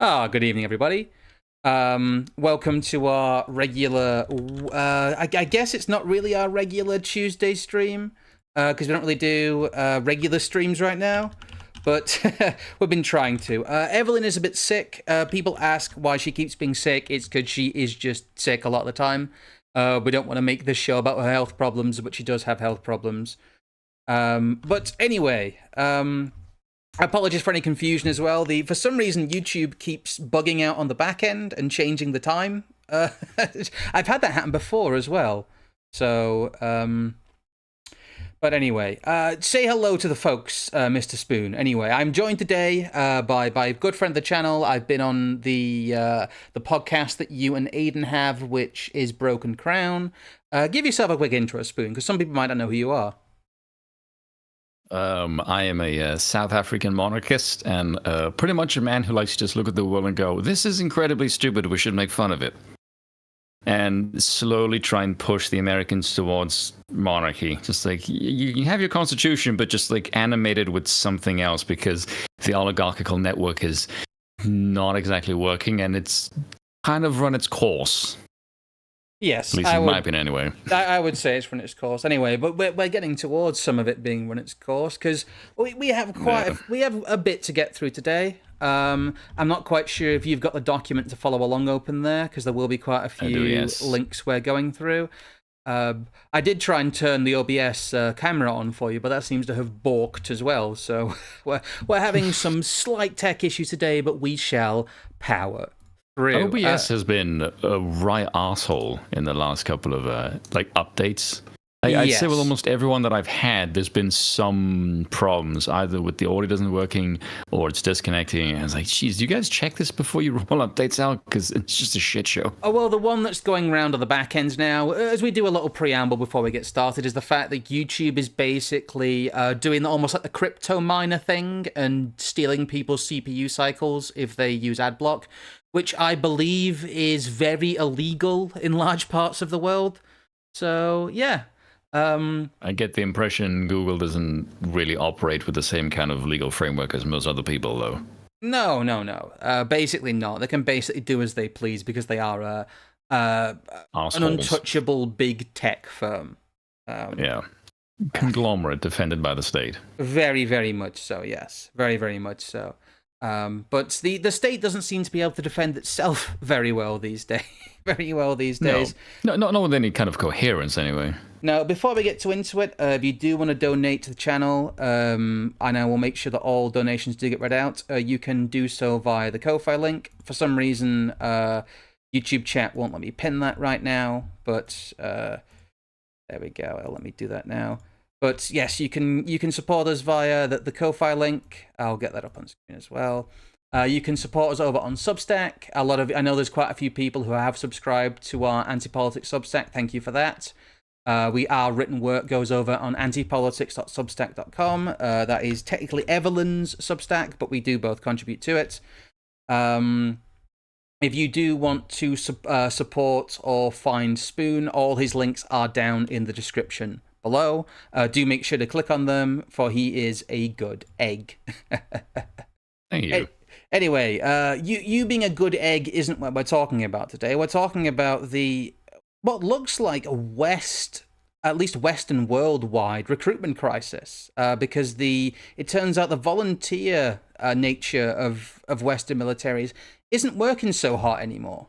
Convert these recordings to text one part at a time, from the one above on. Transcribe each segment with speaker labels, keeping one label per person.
Speaker 1: Good evening, everybody. Welcome to our regular, I guess it's not really our regular Tuesday stream, because we don't really do regular streams right now, but we've been trying to. Evelyn is a bit sick. People ask why she keeps being sick. It's because she is just sick a lot of the time. We don't want to make this show about her health problems, but she does have health problems. But anyway, apologies for any confusion as well. For some reason, YouTube keeps bugging out on the back end and changing the time. I've had that happen before as well. So, but anyway, say hello to the folks, Mr. Spoon. Anyway, I'm joined today by a good friend of the channel. I've been on the podcast that you and Aiden have, which is Broken Crown. Give yourself a quick intro, Spoon, because some people might not know who you are.
Speaker 2: I am a South African monarchist and pretty much a man who likes to just look at the world and go, this is incredibly stupid, we should make fun of it. And slowly try and push the Americans towards monarchy. Just like, you have your constitution, but just like animated with something else, because the oligarchical network is not exactly working and it's kind of run its course.
Speaker 1: Yes,
Speaker 2: at least in my opinion, anyway.
Speaker 1: I would say it's run its course anyway, but we're getting towards some of it being run its course because we have we have a bit to get through today. I'm not quite sure if you've got the document to follow along open there, because there will be quite a few links we're going through. I did try and turn the OBS camera on for you, but that seems to have balked as well. So we're having some slight tech issues today, but we shall power through.
Speaker 2: OBS has been a right asshole in the last couple of updates. I'd say with almost everyone that I've had, there's been some problems, either with the audio isn't working or it's disconnecting. And it's like, geez, do you guys check this before you roll updates out? Because it's just a shit show.
Speaker 1: Oh, well, the one that's going around on the back end now, as we do a little preamble before we get started, is the fact that YouTube is basically doing almost like the crypto miner thing and stealing people's CPU cycles if they use adblock, which I believe is very illegal in large parts of the world. So, yeah.
Speaker 2: I get the impression Google doesn't really operate with the same kind of legal framework as most other people, though.
Speaker 1: No. Basically not. They can basically do as they please because they are an untouchable big tech firm.
Speaker 2: Conglomerate defended by the state.
Speaker 1: Very, very much so, yes. Very, very much so. But the state doesn't seem to be able to defend itself very well these days.
Speaker 2: No, not with any kind of coherence, anyway.
Speaker 1: Now, before we get into it, if you do want to donate to the channel, and I will make sure that all donations do get read out, you can do so via the Ko-Fi link. For some reason, YouTube chat won't let me pin that right now, but there we go. Let me do that now. But yes, you can support us via the Ko-Fi link. I'll get that up on screen as well. You can support us over on Substack. I know there's quite a few people who have subscribed to our anti-politics Substack. Thank you for that. Our written work goes over on antipolitics.substack.com. That is technically Evelyn's Substack, but we do both contribute to it. If you do want to support or find Spoon, all his links are down in the description below. Do make sure to click on them, for he is a good egg.
Speaker 2: Thank you.
Speaker 1: Anyway, you being a good egg isn't what we're talking about today. We're talking about what looks like at least Western worldwide recruitment crisis, because it turns out the volunteer nature of Western militaries isn't working so hot anymore.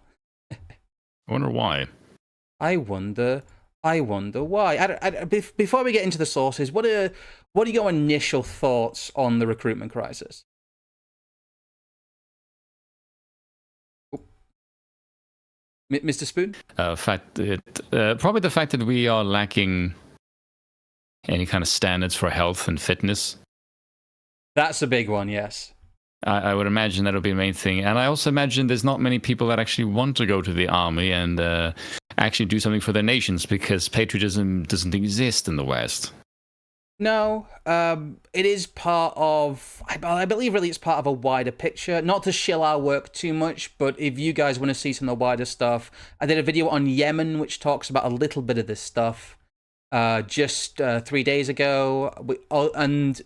Speaker 2: I wonder why.
Speaker 1: I wonder why. Before we get into the sources, what are your initial thoughts on the recruitment crisis? Mr. Spoon?
Speaker 2: Probably the fact that we are lacking any kind of standards for health and fitness.
Speaker 1: That's a big one, yes.
Speaker 2: I would imagine that'll be the main thing. And I also imagine there's not many people that actually want to go to the army and actually do something for their nations, because patriotism doesn't exist in the West.
Speaker 1: No, it is part of, I believe really it's part of a wider picture. Not to shill our work too much, but if you guys want to see some of the wider stuff, I did a video on Yemen, which talks about a little bit of this stuff just 3 days ago. And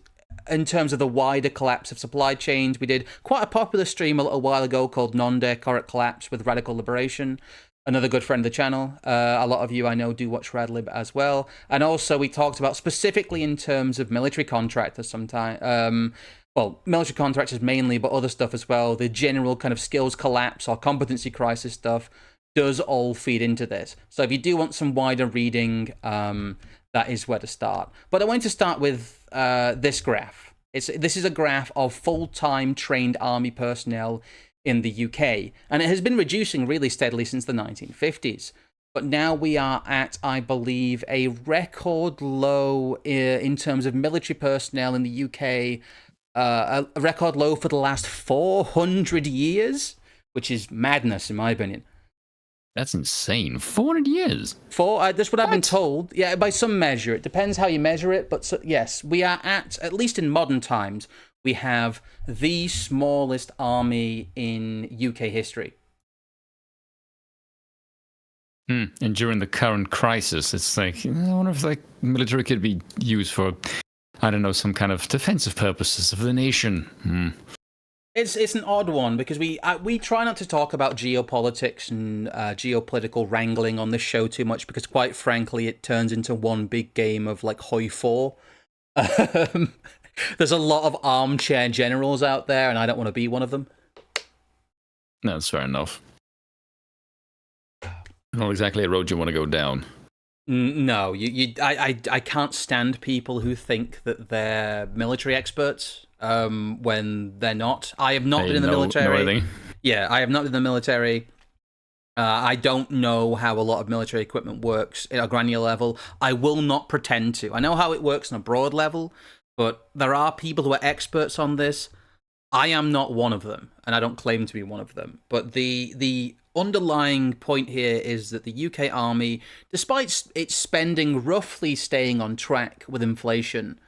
Speaker 1: in terms of the wider collapse of supply chains. We did quite a popular stream a little while ago called Non-Decorate Collapse with Radical Liberation, another good friend of the channel. A lot of you I know do watch Radlib as well. And also we talked about specifically in terms of military contractors sometimes. Well, military contractors mainly, but other stuff as well. The general kind of skills collapse or competency crisis stuff does all feed into this. So if you do want some wider reading, that is where to start. But I want to start with this graph. This is a graph of full-time trained army personnel in the UK, and it has been reducing really steadily since the 1950s. But now we are at, I believe, a record low in terms of military personnel in the UK, a record low for the last 400 years, which is madness in my opinion.
Speaker 2: That's insane. 400 years.
Speaker 1: That's what I've been told. Yeah, by some measure. It depends how you measure it. But yes, we are at least in modern times, we have the smallest army in UK history.
Speaker 2: And during the current crisis, it's like, I wonder if like military could be used for, I don't know, some kind of defensive purposes of the nation.
Speaker 1: It's an odd one because we try not to talk about geopolitics and geopolitical wrangling on this show too much because, quite frankly, it turns into one big game of like Hoi 4. There's a lot of armchair generals out there, and I don't want to be one of them.
Speaker 2: No, that's fair enough. Not exactly a road you want to go down.
Speaker 1: No, I can't stand people who think that they're military experts when they're not. I have not been in the military. Yeah, I have not been in the military. I don't know how a lot of military equipment works at a granular level. I will not pretend to. I know how it works on a broad level, but there are people who are experts on this. I am not one of them, and I don't claim to be one of them. But the underlying point here is that the UK Army, despite its spending roughly staying on track with inflation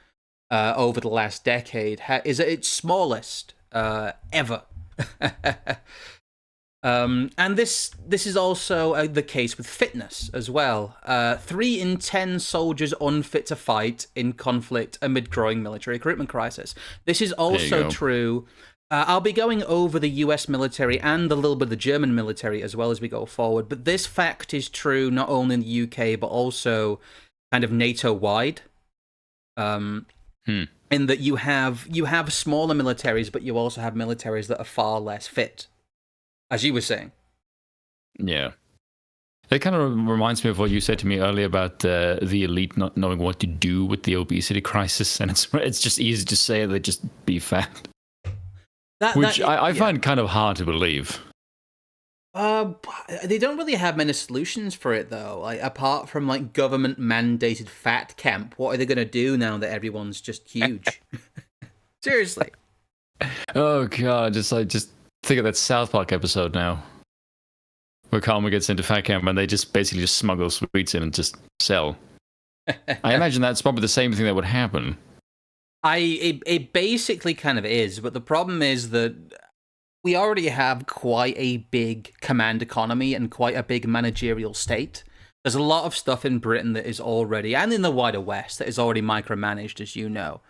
Speaker 1: over the last decade, is at its smallest ever. And this is also the case with fitness as well. 3 in 10 soldiers unfit to fight in conflict amid growing military recruitment crisis. This is also true. I'll be going over the US military and a little bit of the German military as well as we go forward. But this fact is true not only in the UK, but also kind of NATO-wide. In that you have smaller militaries, but you also have militaries that are far less fit, as you were saying.
Speaker 2: Yeah. That kind of reminds me of what you said to me earlier about the elite not knowing what to do with the obesity crisis. And it's just easy to say they just be fat. I find kind of hard to believe.
Speaker 1: They don't really have many solutions for it, though. Like, apart from like government-mandated fat camp, what are they going to do now that everyone's just huge? Seriously.
Speaker 2: Oh god, just think of that South Park episode now, where Karma gets into fat camp and they just basically just smuggle sweets in and just sell. I imagine that's probably the same thing that would happen.
Speaker 1: It basically kind of is, but the problem is that we already have quite a big command economy and quite a big managerial state. There's a lot of stuff in Britain that is already, and in the wider West, that is already micromanaged, as you know.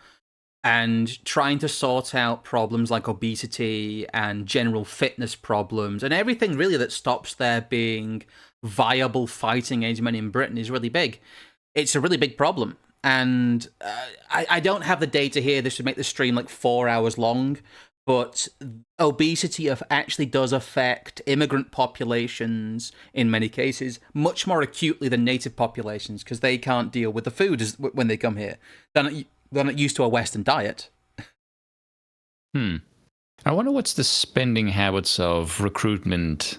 Speaker 1: And trying to sort out problems like obesity and general fitness problems and everything really that stops there being viable fighting age men in Britain is really big. It's a really big problem. And I don't have the data here. This would make the stream like 4 hours long. But obesity actually does affect immigrant populations in many cases much more acutely than native populations because they can't deal with the food when they come here. They're not used to a Western diet.
Speaker 2: I wonder what's the spending habits of recruitment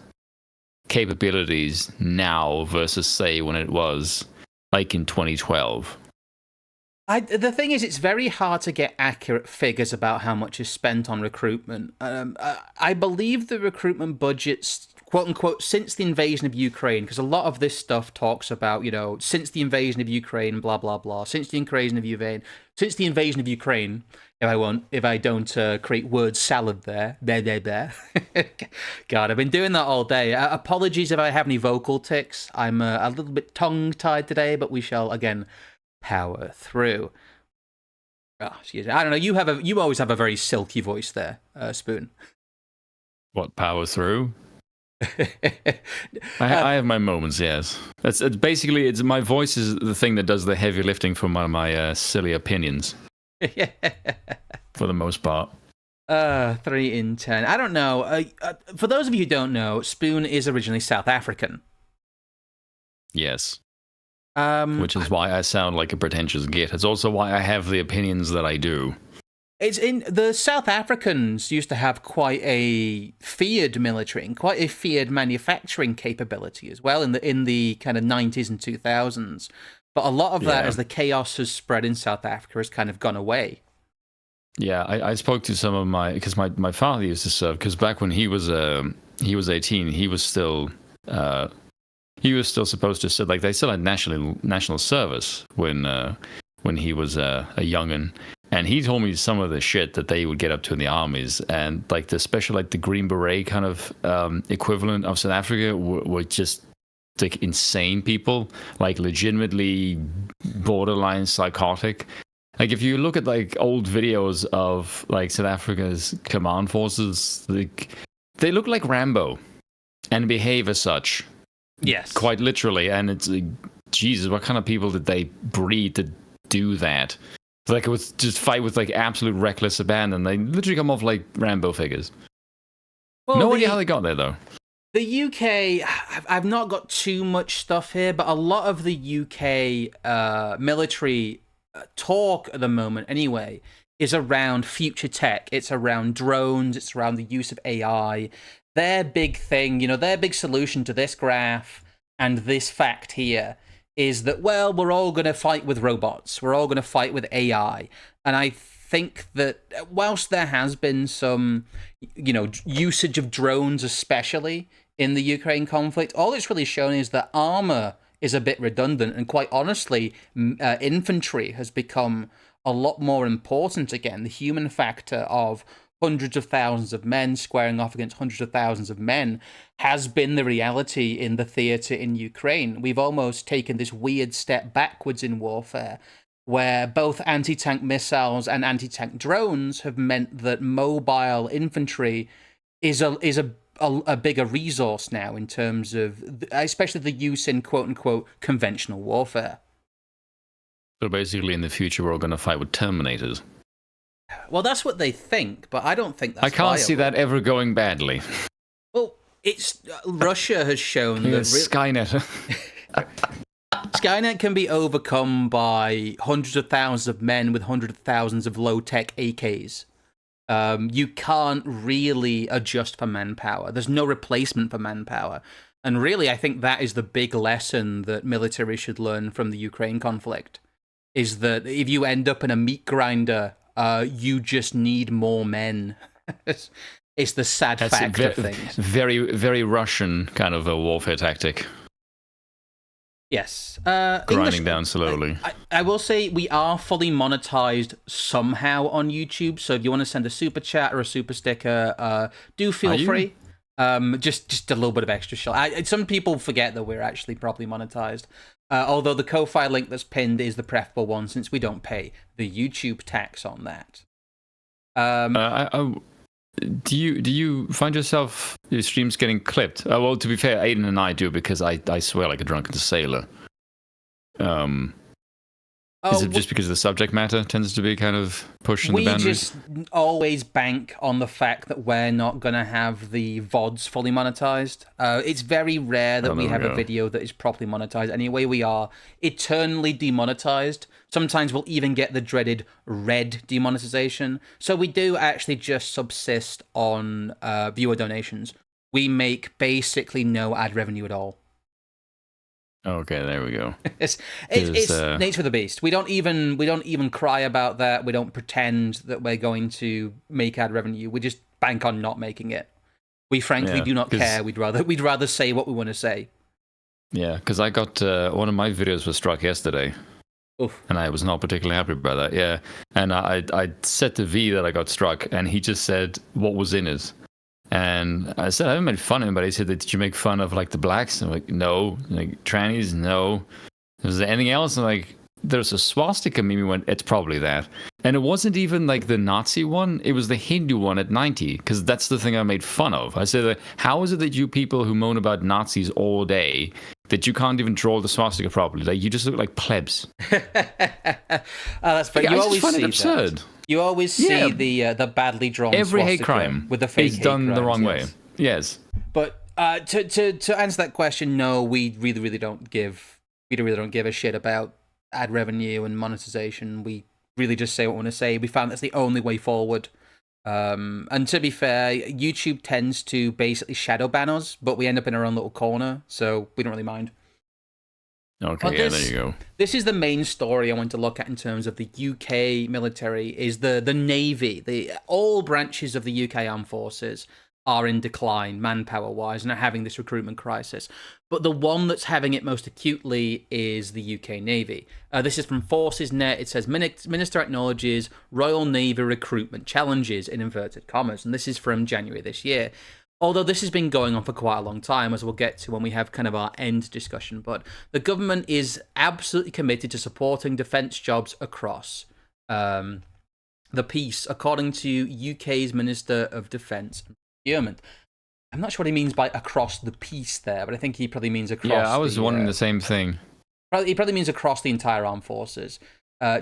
Speaker 2: capabilities now versus, say, when it was like in 2012.
Speaker 1: The thing is, it's very hard to get accurate figures about how much is spent on recruitment. I believe the recruitment budgets, quote unquote, since the invasion of Ukraine, because a lot of this stuff talks about, you know, since the invasion of Ukraine, blah blah blah. Since the invasion of Ukraine, if I don't create word salad there. God, I've been doing that all day. Apologies if I have any vocal tics. I'm a little bit tongue tied today, but we shall again power through. Oh, excuse me. I don't know. You always have a very silky voice there, Spoon.
Speaker 2: What, power through? I have my moments, yes. It's basically, it's my voice is the thing that does the heavy lifting for my silly opinions. For the most part.
Speaker 1: 3 in 10. I don't know. For those of you who don't know, Spoon is originally South African.
Speaker 2: Yes. Which is why I sound like a pretentious git. It's also why I have the opinions that I do.
Speaker 1: It's in the South Africans used to have quite a feared military and quite a feared manufacturing capability as well in the kind of 90s and 2000s. But a lot of that, as the chaos has spread in South Africa, has kind of gone away.
Speaker 2: Yeah, I spoke to some of because my father used to serve, because back when he was 18, he was still supposed to serve. Like, they still had national service when he was a youngin'. And he told me some of the shit that they would get up to in the armies, and like the special, like the Green Beret kind of equivalent of South Africa were just like insane people, like legitimately borderline psychotic. Like, if you look at like old videos of like South Africa's command forces, like they look like Rambo and behave as such.
Speaker 1: Yes,
Speaker 2: quite literally. And it's like, Jesus, what kind of people did they breed to do that? Like, it was just fight with like absolute reckless abandon. They literally come off like Rambo figures. Well, no idea how they got there though.
Speaker 1: The UK, I've not got too much stuff here, but a lot of the UK military talk at the moment, anyway, is around future tech. It's around drones. It's around the use of AI. Their big thing, their big solution to this graph and this fact here is that, well, we're all going to fight with robots. We're all going to fight with AI. And I think that whilst there has been some, usage of drones, especially in the Ukraine conflict, all it's really shown is that armor is a bit redundant. And quite honestly, infantry has become a lot more important again. The human factor of hundreds of thousands of men squaring off against hundreds of thousands of men has been the reality in the theatre in Ukraine. We've almost taken this weird step backwards in warfare, where both anti-tank missiles and anti-tank drones have meant that mobile infantry is a bigger resource now in terms of, especially the use in quote-unquote conventional warfare.
Speaker 2: So basically, in the future, we're all going to fight with Terminators.
Speaker 1: Well, that's what they think, but I don't think that's
Speaker 2: I can't see that ever going badly.
Speaker 1: Well, Russia has shown that
Speaker 2: Skynet.
Speaker 1: Skynet can be overcome by hundreds of thousands of men with hundreds of thousands of low-tech AKs. You can't really adjust for manpower. There's no replacement for manpower. And really, I think that is the big lesson that military should learn from the Ukraine conflict, is that if you end up in a meat grinder, you just need more men. It's the sad fact of things.
Speaker 2: Very, very Russian kind of a warfare tactic.
Speaker 1: Yes.
Speaker 2: Grinding down slowly.
Speaker 1: I will say we are fully monetized somehow on YouTube, so if you want to send a super chat or a super sticker, do feel free. Just a little bit of extra shot. Some people forget that we're actually properly monetized. Although the Ko-Fi link that's pinned is the preferable one, since we don't pay the YouTube tax on that.
Speaker 2: Do you find yourself your streams getting clipped? Well, to be fair, Aiden and I do, because I swear like a drunken sailor. Is it just because the subject matter tends to be kind of pushing the boundaries? We
Speaker 1: just always bank on the fact that we're not going to have the VODs fully monetized. It's very rare that we have a video that is properly monetized. Anyway, we are eternally demonetized. Sometimes we'll even get the dreaded red demonetization. So we do actually just subsist on viewer donations. We make basically no ad revenue at all.
Speaker 2: Okay, there we go.
Speaker 1: It's nature of the beast. We don't even cry about that. We don't pretend that we're going to make ad revenue. We just bank on not making it. We frankly do not care. We'd rather say what we want to say.
Speaker 2: Yeah, because I got one of my videos was struck yesterday.
Speaker 1: Oof.
Speaker 2: And I was not particularly happy about that. Yeah, and I said to V that I got struck, and he just said what was in it. And I said, I haven't made fun of him, but he said, did you make fun of like the blacks? I'm like, no. Like, trannies? No. Was there anything else? I'm like, there's a swastika meme when it's probably that. And it wasn't even like the Nazi one, it was the Hindu one at 90, because that's the thing I made fun of. I said, how is it that you people who moan about Nazis all day, that you can't even draw the swastika properly? Like, you just look like plebs.
Speaker 1: That's funny.
Speaker 2: Like,
Speaker 1: You
Speaker 2: I
Speaker 1: always
Speaker 2: just find
Speaker 1: see
Speaker 2: it absurd.
Speaker 1: that. You always see the badly drawn
Speaker 2: Every
Speaker 1: swastika
Speaker 2: hate crime
Speaker 1: with the fake
Speaker 2: is done
Speaker 1: hate
Speaker 2: the
Speaker 1: crimes,
Speaker 2: wrong way. Yes.
Speaker 1: But to answer that question, no, we really don't give a shit about ad revenue and monetization. We really just say what we want to say. We found that's the only way forward. And to be fair, YouTube tends to basically shadow ban us, but we end up in our own little corner, so we don't really mind.
Speaker 2: Okay, yeah, there you go.
Speaker 1: This is the main story I want to look at in terms of the UK military, is the Navy. All branches of the UK Armed Forces are in decline, manpower-wise, and are having this recruitment crisis. But the one that's having it most acutely is the UK Navy. This is from Forces.net. It says, Minister acknowledges Royal Navy recruitment challenges, in inverted commas. And this is from January this year. Although this has been going on for quite a long time, as we'll get to when we have kind of our end discussion. But the government is absolutely committed to supporting defence jobs across the piece, according to UK's Minister of Defence and Procurement. I'm not sure what he means by across the piece there, but I think he probably means across.
Speaker 2: Yeah, I was wondering the same thing.
Speaker 1: He probably means across the entire armed forces.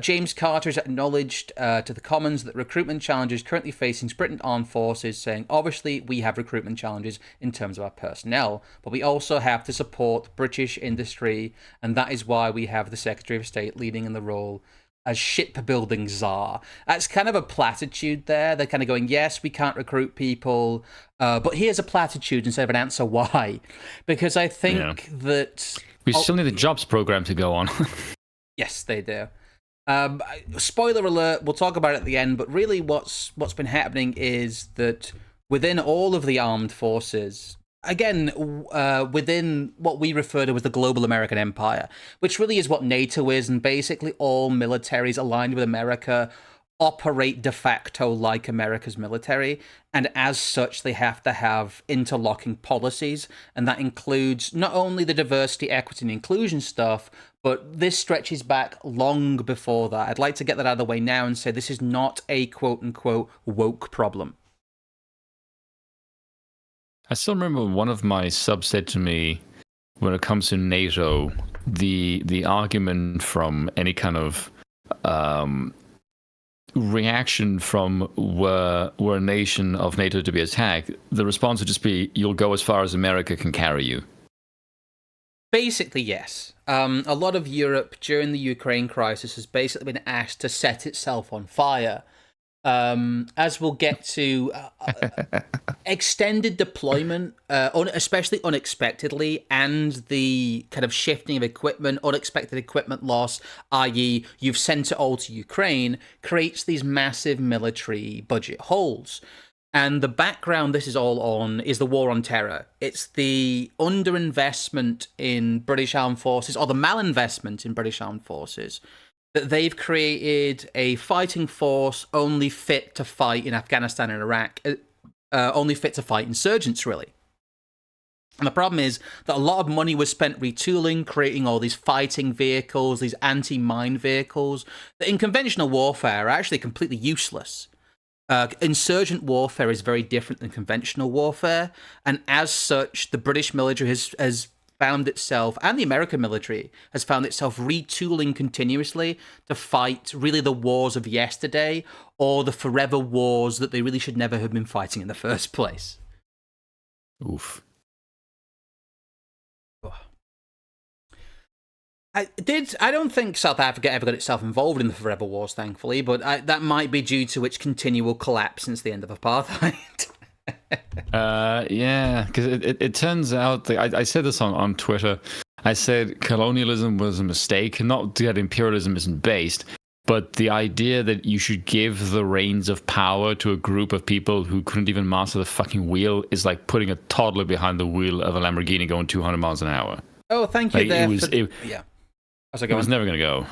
Speaker 1: James Carter has acknowledged to the Commons that recruitment challenges currently facing British armed forces, saying, obviously, we have recruitment challenges in terms of our personnel, but we also have to support British industry, and that is why we have the Secretary of State leading in the role as shipbuilding czar. That's kind of a platitude there. They're kind of going, yes, we can't recruit people, but here's a platitude instead of an answer why. Because I think that...
Speaker 2: We still need the jobs program to go on.
Speaker 1: Yes, they do. Spoiler alert, we'll talk about it at the end, but really what's been happening is that within all of the armed forces, again, within what we refer to as the global American empire, which really is what NATO is, and basically all militaries aligned with America operate de facto like America's military, and as such they have to have interlocking policies, and that includes not only the diversity, equity, and inclusion stuff, but this stretches back long before that. I'd like to get that out of the way now and say this is not a quote-unquote woke problem.
Speaker 2: I still remember one of my subs said to me, when it comes to NATO, the argument from any kind of reaction from were a nation of NATO to be attacked, the response would just be, you'll go as far as America can carry you.
Speaker 1: Basically, yes. A lot of Europe during the Ukraine crisis has basically been asked to set itself on fire. As we'll get to, extended deployment, especially unexpectedly, and the kind of shifting of equipment, unexpected equipment loss, i.e. you've sent it all to Ukraine, creates these massive military budget holes. And the background this is all on is the war on terror. It's the underinvestment in British armed forces, or the malinvestment in British armed forces, that they've created a fighting force only fit to fight in Afghanistan and Iraq, only fit to fight insurgents, really. And the problem is that a lot of money was spent retooling, creating all these fighting vehicles, these anti-mine vehicles, that in conventional warfare are actually completely useless. Insurgent warfare is very different than conventional warfare, and as such, the British military has found itself, and the American military has found itself retooling continuously to fight really the wars of yesterday, or the forever wars that they really should never have been fighting in the first place.
Speaker 2: Oof.
Speaker 1: I don't think South Africa ever got itself involved in the forever wars, thankfully, but that might be due to its continual collapse since the end of apartheid.
Speaker 2: Yeah, because it turns out that I said this on Twitter. I said colonialism was a mistake, not that imperialism isn't based, but the idea that you should give the reins of power to a group of people who couldn't even master the fucking wheel is like putting a toddler behind the wheel of a Lamborghini going 200 miles an hour.
Speaker 1: Oh, thank you there. Yeah.
Speaker 2: It was never going to go.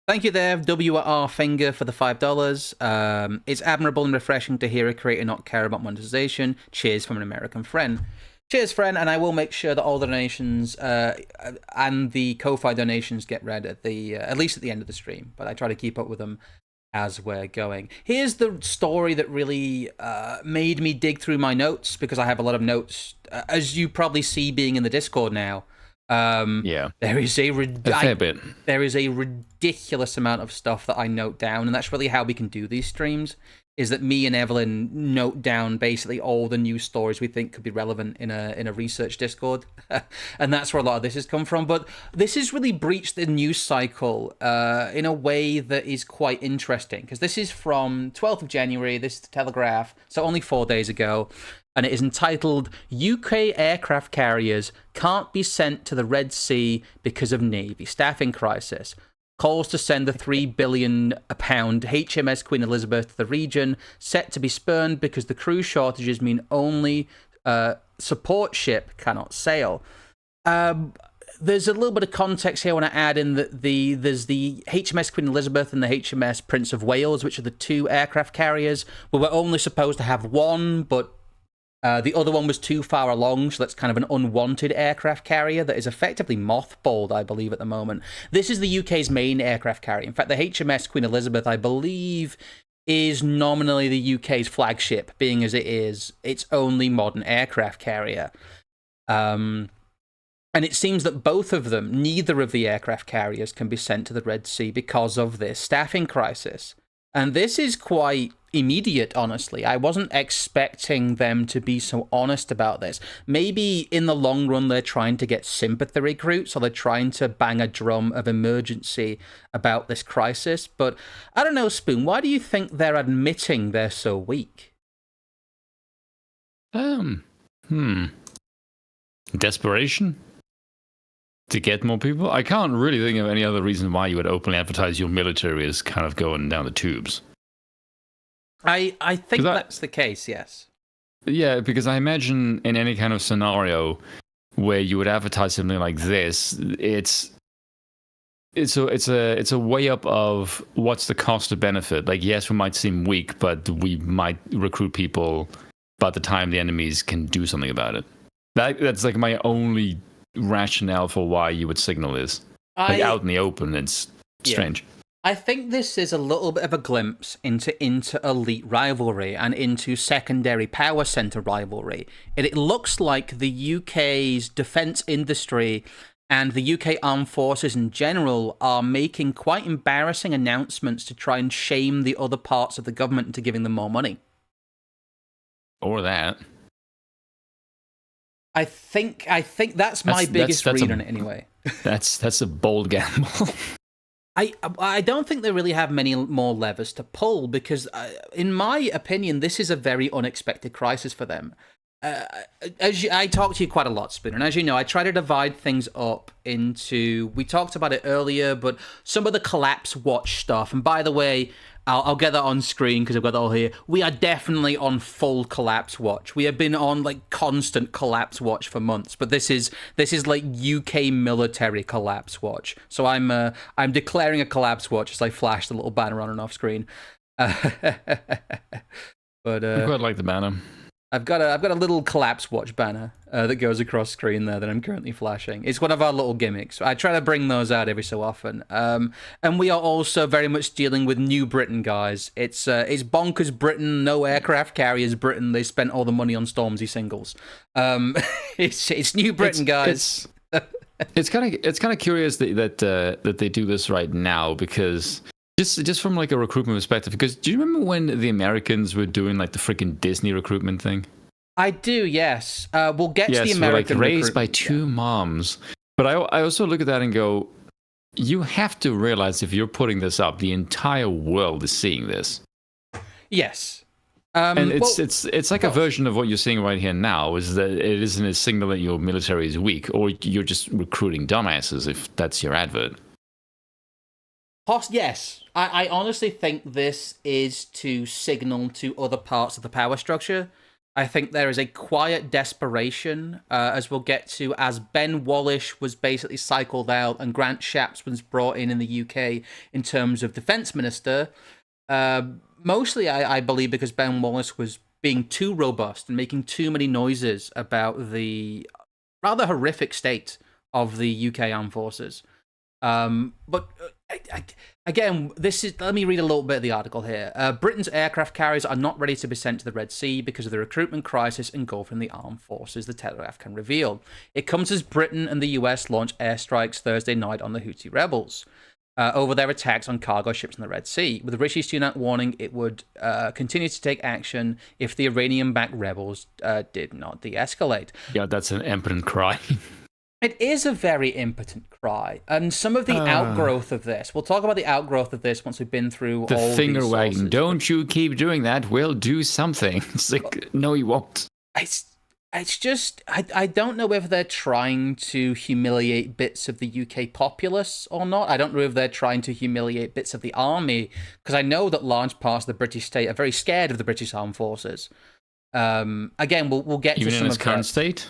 Speaker 1: Thank you there, WR Finger, for the $5. It's admirable and refreshing to hear a creator not care about monetization. Cheers from an American friend. Cheers, friend, and I will make sure that all the donations and the Ko-Fi donations get read at least at the end of the stream. But I try to keep up with them as we're going. Here's the story that really made me dig through my notes, because I have a lot of notes, as you probably see being in the Discord now. There is a
Speaker 2: fair bit.
Speaker 1: There is a ridiculous amount of stuff that I note down, and that's really how we can do these streams. Is that me and Evelyn note down basically all the news stories we think could be relevant in a research Discord, and that's where a lot of this has come from. But this has really breached the news cycle in a way that is quite interesting, because this is from 12th of January. This is the Telegraph, so only 4 days ago, and it is entitled "UK Aircraft Carriers Can't Be Sent to the Red Sea Because of Navy Staffing Crisis. Calls to send the £3 billion HMS Queen Elizabeth to the region, set to be spurned because the crew shortages mean only support ship cannot sail." There's a little bit of context here I want to add in that there's the HMS Queen Elizabeth and the HMS Prince of Wales, which are the two aircraft carriers. Well, we're only supposed to have one, but the other one was too far along, so that's kind of an unwanted aircraft carrier that is effectively mothballed, I believe, at the moment. This is the UK's main aircraft carrier. In fact, the HMS Queen Elizabeth, I believe, is nominally the UK's flagship, being as it is its only modern aircraft carrier. And it seems that both of them, neither of the aircraft carriers, can be sent to the Red Sea because of this staffing crisis. And this is quite immediate, honestly. I wasn't expecting them to be so honest about this. Maybe in the long run they're trying to get sympathy recruits, or they're trying to bang a drum of emergency about this crisis. But I don't know, Spoon, why do you think they're admitting they're so weak?
Speaker 2: Desperation? To get more people? I can't really think of any other reason why you would openly advertise your military as kind of going down the tubes.
Speaker 1: I think that's the case, yes.
Speaker 2: Yeah, because I imagine in any kind of scenario where you would advertise something like this, it's a way up of what's the cost of benefit. Like, yes, we might seem weak, but we might recruit people by the time the enemies can do something about it. That's like my only rationale for why you would signal this. Like out in the open, it's strange.
Speaker 1: I think this is a little bit of a glimpse into elite rivalry and into secondary power center rivalry. It looks like the UK's defense industry and the UK armed forces in general are making quite embarrassing announcements to try and shame the other parts of the government into giving them more money.
Speaker 2: Or that.
Speaker 1: I think that's my biggest read on it anyway.
Speaker 2: That's a bold gamble.
Speaker 1: I don't think they really have many more levers to pull, because, in my opinion, this is a very unexpected crisis for them. I talk to you quite a lot, Spoon, and as you know, I try to divide things up into... We talked about it earlier, but some of the collapse watch stuff. And by the way, I'll get that on screen because I've got that all here. We are definitely on full collapse watch. We have been on like constant collapse watch for months, but this is like UK military collapse watch. So I'm declaring a collapse watch as I flash the little banner on and off screen. But
Speaker 2: I quite like the banner.
Speaker 1: I've got a little collapse watch banner that goes across screen there that I'm currently flashing. It's one of our little gimmicks. I try to bring those out every so often. And we are also very much dealing with New Britain, guys. It's bonkers Britain, no aircraft carriers Britain. They spent all the money on Stormzy singles. It's New Britain, guys.
Speaker 2: It's kind of curious that they do this right now, because just from like a recruitment perspective, because do you remember when the Americans were doing like the freaking Disney recruitment thing?
Speaker 1: I do, yes. We'll get to the American
Speaker 2: like raised by two moms. But I also look at that and go, you have to realize if you're putting this up, the entire world is seeing this.
Speaker 1: Yes.
Speaker 2: And it's like a version of what you're seeing right here now, is that it isn't a signal that your military is weak, or you're just recruiting dumbasses if that's your advert.
Speaker 1: Yes. I honestly think this is to signal to other parts of the power structure. I think there is a quiet desperation, as we'll get to, as Ben Wallace was basically cycled out and Grant Shapps was brought in the UK in terms of defence minister. Mostly, I believe, because Ben Wallace was being too robust and making too many noises about the rather horrific state of the UK armed forces. But again, let me read a little bit of the article here. Britain's aircraft carriers are not ready to be sent to the Red Sea because of the recruitment crisis engulfing the armed forces, the Telegraph can reveal. It comes as Britain and the US launch airstrikes Thursday night on the Houthi rebels over their attacks on cargo ships in the Red Sea, with Rishi Sunak warning it would continue to take action if the Iranian-backed rebels did not de-escalate.
Speaker 2: Yeah, that's an impotent cry.
Speaker 1: It is a very impotent cry, and some of the outgrowth of this. We'll talk about the outgrowth of this once we've been through
Speaker 2: the
Speaker 1: all
Speaker 2: finger
Speaker 1: these
Speaker 2: wagging.
Speaker 1: sources.
Speaker 2: Don't you keep doing that? We'll do something. It's like, no, you won't.
Speaker 1: It's just I don't know whether they're trying to humiliate bits of the UK populace or not. I don't know if they're trying to humiliate bits of the army, because I know that large parts of the British state are very scared of the British armed forces. Again, we'll get
Speaker 2: even
Speaker 1: to some
Speaker 2: in its
Speaker 1: of
Speaker 2: current
Speaker 1: that.
Speaker 2: state.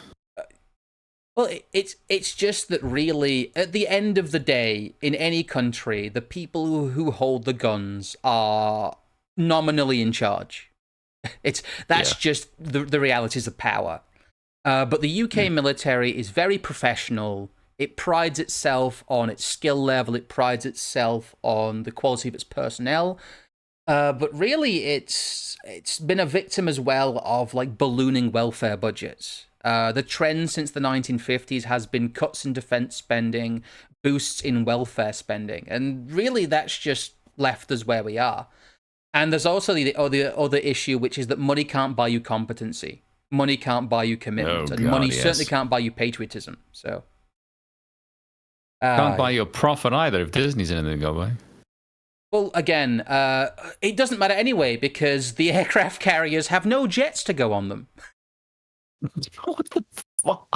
Speaker 1: Well, it's just that really, at the end of the day, in any country, the people who hold the guns are nominally in charge. That's just the realities of power. But the UK military is very professional. It prides itself on its skill level. It prides itself on the quality of its personnel. But really, it's been a victim as well of like ballooning welfare budgets. The trend since the 1950s has been cuts in defense spending, boosts in welfare spending, and really that's just left us where we are. And there's also the other issue, which is that money can't buy you competency, money can't buy you commitment, and money certainly can't buy you patriotism. So
Speaker 2: can't buy you a profit either if Disney's anything to go by.
Speaker 1: Well, again, it doesn't matter anyway because the aircraft carriers have no jets to go on them.
Speaker 2: What the fuck?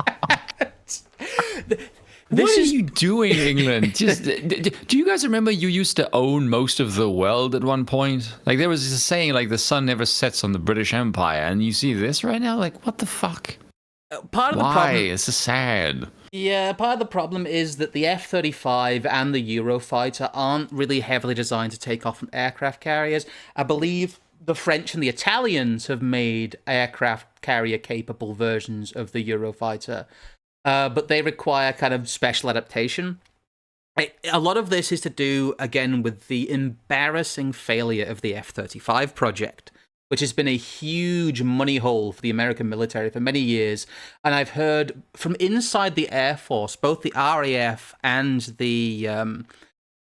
Speaker 1: What
Speaker 2: are you doing, England? Just do you guys remember you used to own most of the world at one point? Like there was a saying like the sun never sets on the British Empire, and you see this right now. Like what the fuck?
Speaker 1: Part of
Speaker 2: Why?
Speaker 1: The problem,
Speaker 2: it's so sad.
Speaker 1: Yeah, part of the problem is that the F-35 and the Eurofighter aren't really heavily designed to take off from aircraft carriers. I believe the French and the Italians have made aircraft carrier-capable versions of the Eurofighter, but they require kind of special adaptation. A lot of this is to do, again, with the embarrassing failure of the F-35 project, which has been a huge money hole for the American military for many years. And I've heard from inside the Air Force, both the RAF and the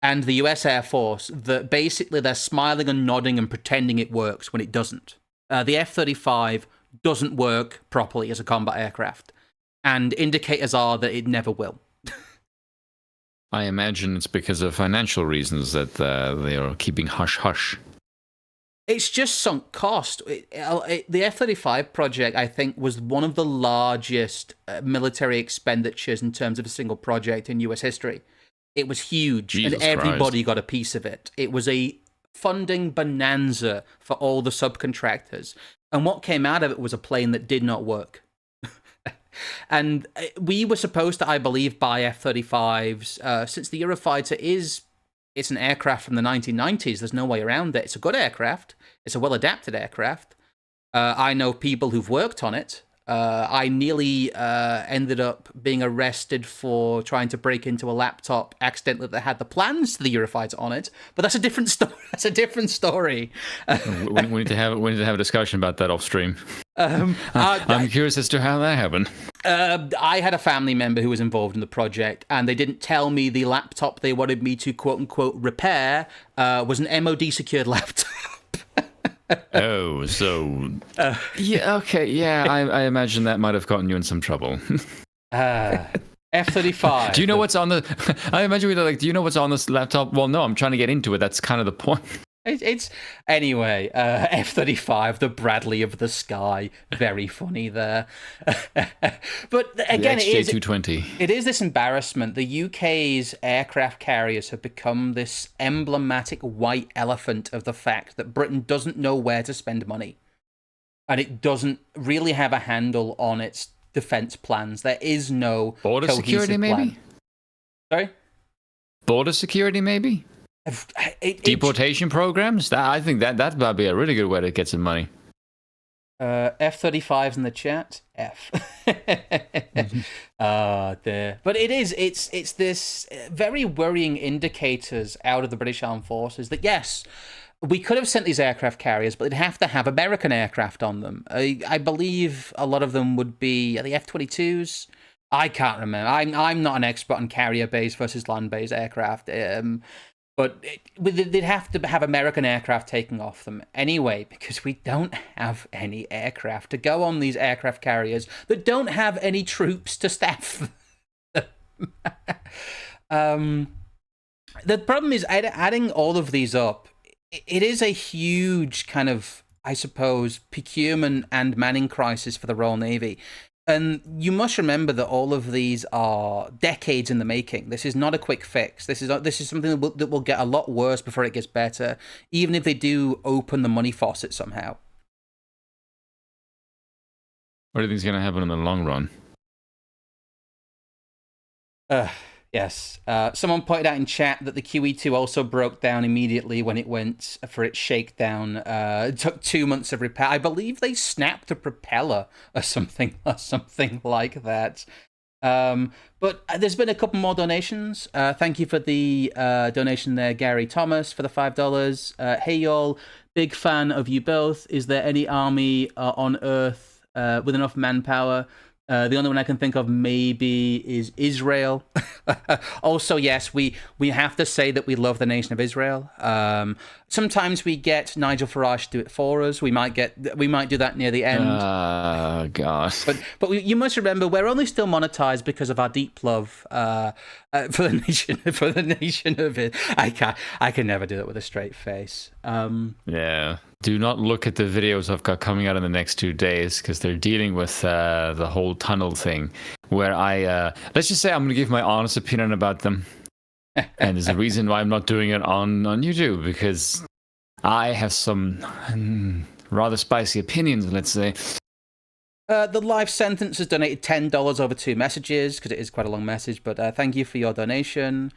Speaker 1: US Air Force, that basically they're smiling and nodding and pretending it works when it doesn't. The F-35 doesn't work properly as a combat aircraft, and indicators are that it never will.
Speaker 2: I imagine it's because of financial reasons that they are keeping hush-hush.
Speaker 1: It's just sunk cost. The F-35 project, I think, was one of the largest military expenditures in terms of a single project in US history. It was huge, and everybody got a piece of it. It was a funding bonanza for all the subcontractors. And what came out of it was a plane that did not work. And we were supposed to, I believe, buy F-35s. Since the Eurofighter it's an aircraft from the 1990s. There's no way around it. It's a good aircraft. It's a well-adapted aircraft. I know people who've worked on it. I nearly ended up being arrested for trying to break into a laptop accidentally that had the plans to the Eurofighter on it. But that's a different story. That's a different story.
Speaker 2: we need to have a discussion about that off stream. I'm curious as to how that happened.
Speaker 1: I had a family member who was involved in the project, and they didn't tell me the laptop they wanted me to quote-unquote repair was an MOD secured laptop.
Speaker 2: Oh, so yeah, okay, yeah. I imagine that might have gotten you in some trouble.
Speaker 1: F-35.
Speaker 2: Do you know what's on the? I imagine we're like, do you know what's on this laptop? Well, no, I'm trying to get into it. That's kind of the point.
Speaker 1: It's anyway. F-35, the Bradley of the sky, very funny there. But again,
Speaker 2: the XJ220.
Speaker 1: It is this embarrassment. The UK's aircraft carriers have become this emblematic white elephant of the fact that Britain doesn't know where to spend money, and it doesn't really have a handle on its defense plans. There is no
Speaker 2: border security,
Speaker 1: plan.
Speaker 2: maybe.
Speaker 1: Sorry,
Speaker 2: border security, maybe. Deportation programs? I think that might be a really good way to get some money.
Speaker 1: F-35s in the chat. F. Dear. But it's this very worrying indicators out of the British Armed Forces that, yes, we could have sent these aircraft carriers, but they'd have to have American aircraft on them. I believe a lot of them would be the F-22s. I can't remember. I'm not an expert on carrier-based versus land-based aircraft. But they'd have to have American aircraft taking off them anyway, because we don't have any aircraft to go on these aircraft carriers that don't have any troops to staff them. The problem is adding all of these up. It is a huge kind of, I suppose, procurement and manning crisis for the Royal Navy. And you must remember that all of these are decades in the making. This is not a quick fix. This is something that will get a lot worse before it gets better, even if they do open the money faucet somehow.
Speaker 2: What do you think is going to happen in the long run?
Speaker 1: Yes. Someone pointed out in chat that the QE2 also broke down immediately when it went for its shakedown. It took 2 months of repair. I believe they snapped a propeller or something like that. But there's been a couple more donations. Thank you for the donation there, Gary Thomas, for the $5. Hey y'all, big fan of you both. Is there any army on Earth with enough manpower? The only one I can think of maybe is Israel. Also, yes, we have to say that we love the nation of Israel. Sometimes we get Nigel Farage to do it for us. We might do that near the end.
Speaker 2: Gosh.
Speaker 1: But you must remember, we're only still monetized because of our deep love for the nation of it. I can never do that with a straight face.
Speaker 2: Yeah. Do not look at the videos I've got coming out in the next 2 days, because they're dealing with the whole tunnel thing, where let's just say I'm going to give my honest opinion about them. And there's a reason why I'm not doing it on YouTube, because I have some rather spicy opinions, let's say.
Speaker 1: The life sentence has donated $10 over 2 messages, because it is quite a long message, but thank you for your donation.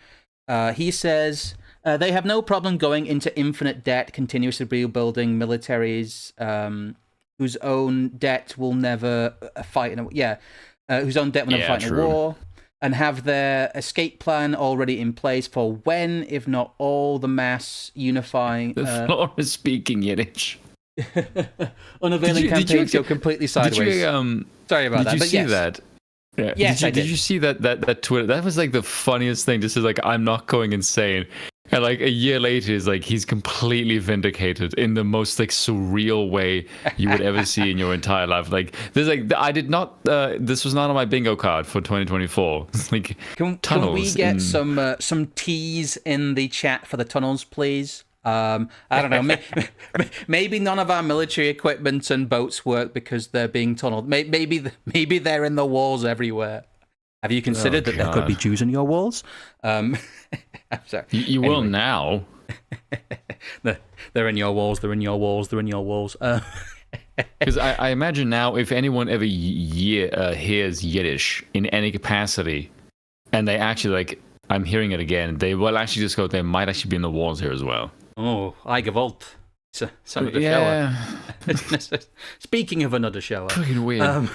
Speaker 1: He says, they have no problem going into infinite debt, continuously rebuilding militaries whose own debt will never fight in a whose own debt will never fight in a war, and have their escape plan already in place for when, if not all, the mass unifying.
Speaker 2: The floor is speaking Yiddish.
Speaker 1: Unavailing campaigns go completely sideways. Sorry about that.
Speaker 2: Did you see that? Yeah.
Speaker 1: Yes, I did.
Speaker 2: Did you see that Twitter? That was like the funniest thing. Just like, I'm not going insane. And like a year later, is like he's completely vindicated in the most like surreal way you would ever see in your entire life. Like there's like I did not. This was not on my bingo card for 2024. Like
Speaker 1: can we get some teas in the chat for the tunnels, please? I don't know. Maybe none of our military equipment and boats work because they're being tunneled. Maybe they're in the walls everywhere. Have you considered that there could be Jews in your walls? I'm sorry.
Speaker 2: You will now.
Speaker 1: They're in your walls. They're in your walls. They're in your walls.
Speaker 2: Because I imagine now, if anyone ever hears Yiddish in any capacity, and they actually like, I'm hearing it again, they will actually just go, they might actually be in the walls here as well.
Speaker 1: Oh, I Gewalt. It's another shower. Speaking of another shower.
Speaker 2: Freaking weird.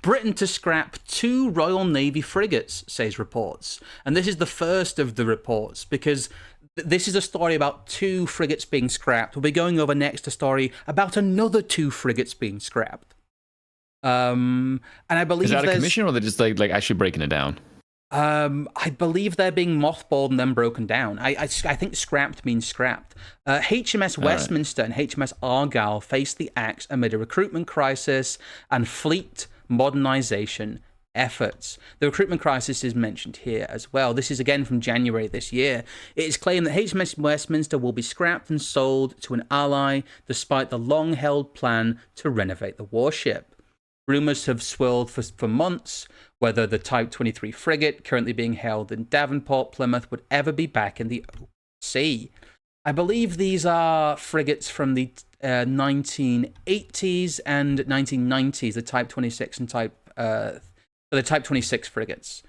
Speaker 1: Britain to scrap 2 Royal Navy frigates, says reports. And this is the first of the reports, because this is a story about 2 frigates being scrapped. We'll be going over next a story about another 2 frigates being scrapped. And I believe
Speaker 2: is that a commission, or they're just like actually breaking it down?
Speaker 1: I believe they're being mothballed and then broken down. I think scrapped means scrapped. HMS Westminster and HMS Argyle faced the axe amid a recruitment crisis and fleet modernization efforts. The recruitment crisis is mentioned here as well. This is again from January this year. It is claimed that HMS Westminster will be scrapped and sold to an ally despite the long-held plan to renovate the warship. Rumours have swirled for months whether the Type 23 frigate, currently being held in Devonport, Plymouth, would ever be back in the open sea. I believe these are frigates from the 1980s and 1990s, the Type 26 and the Type 26 frigates.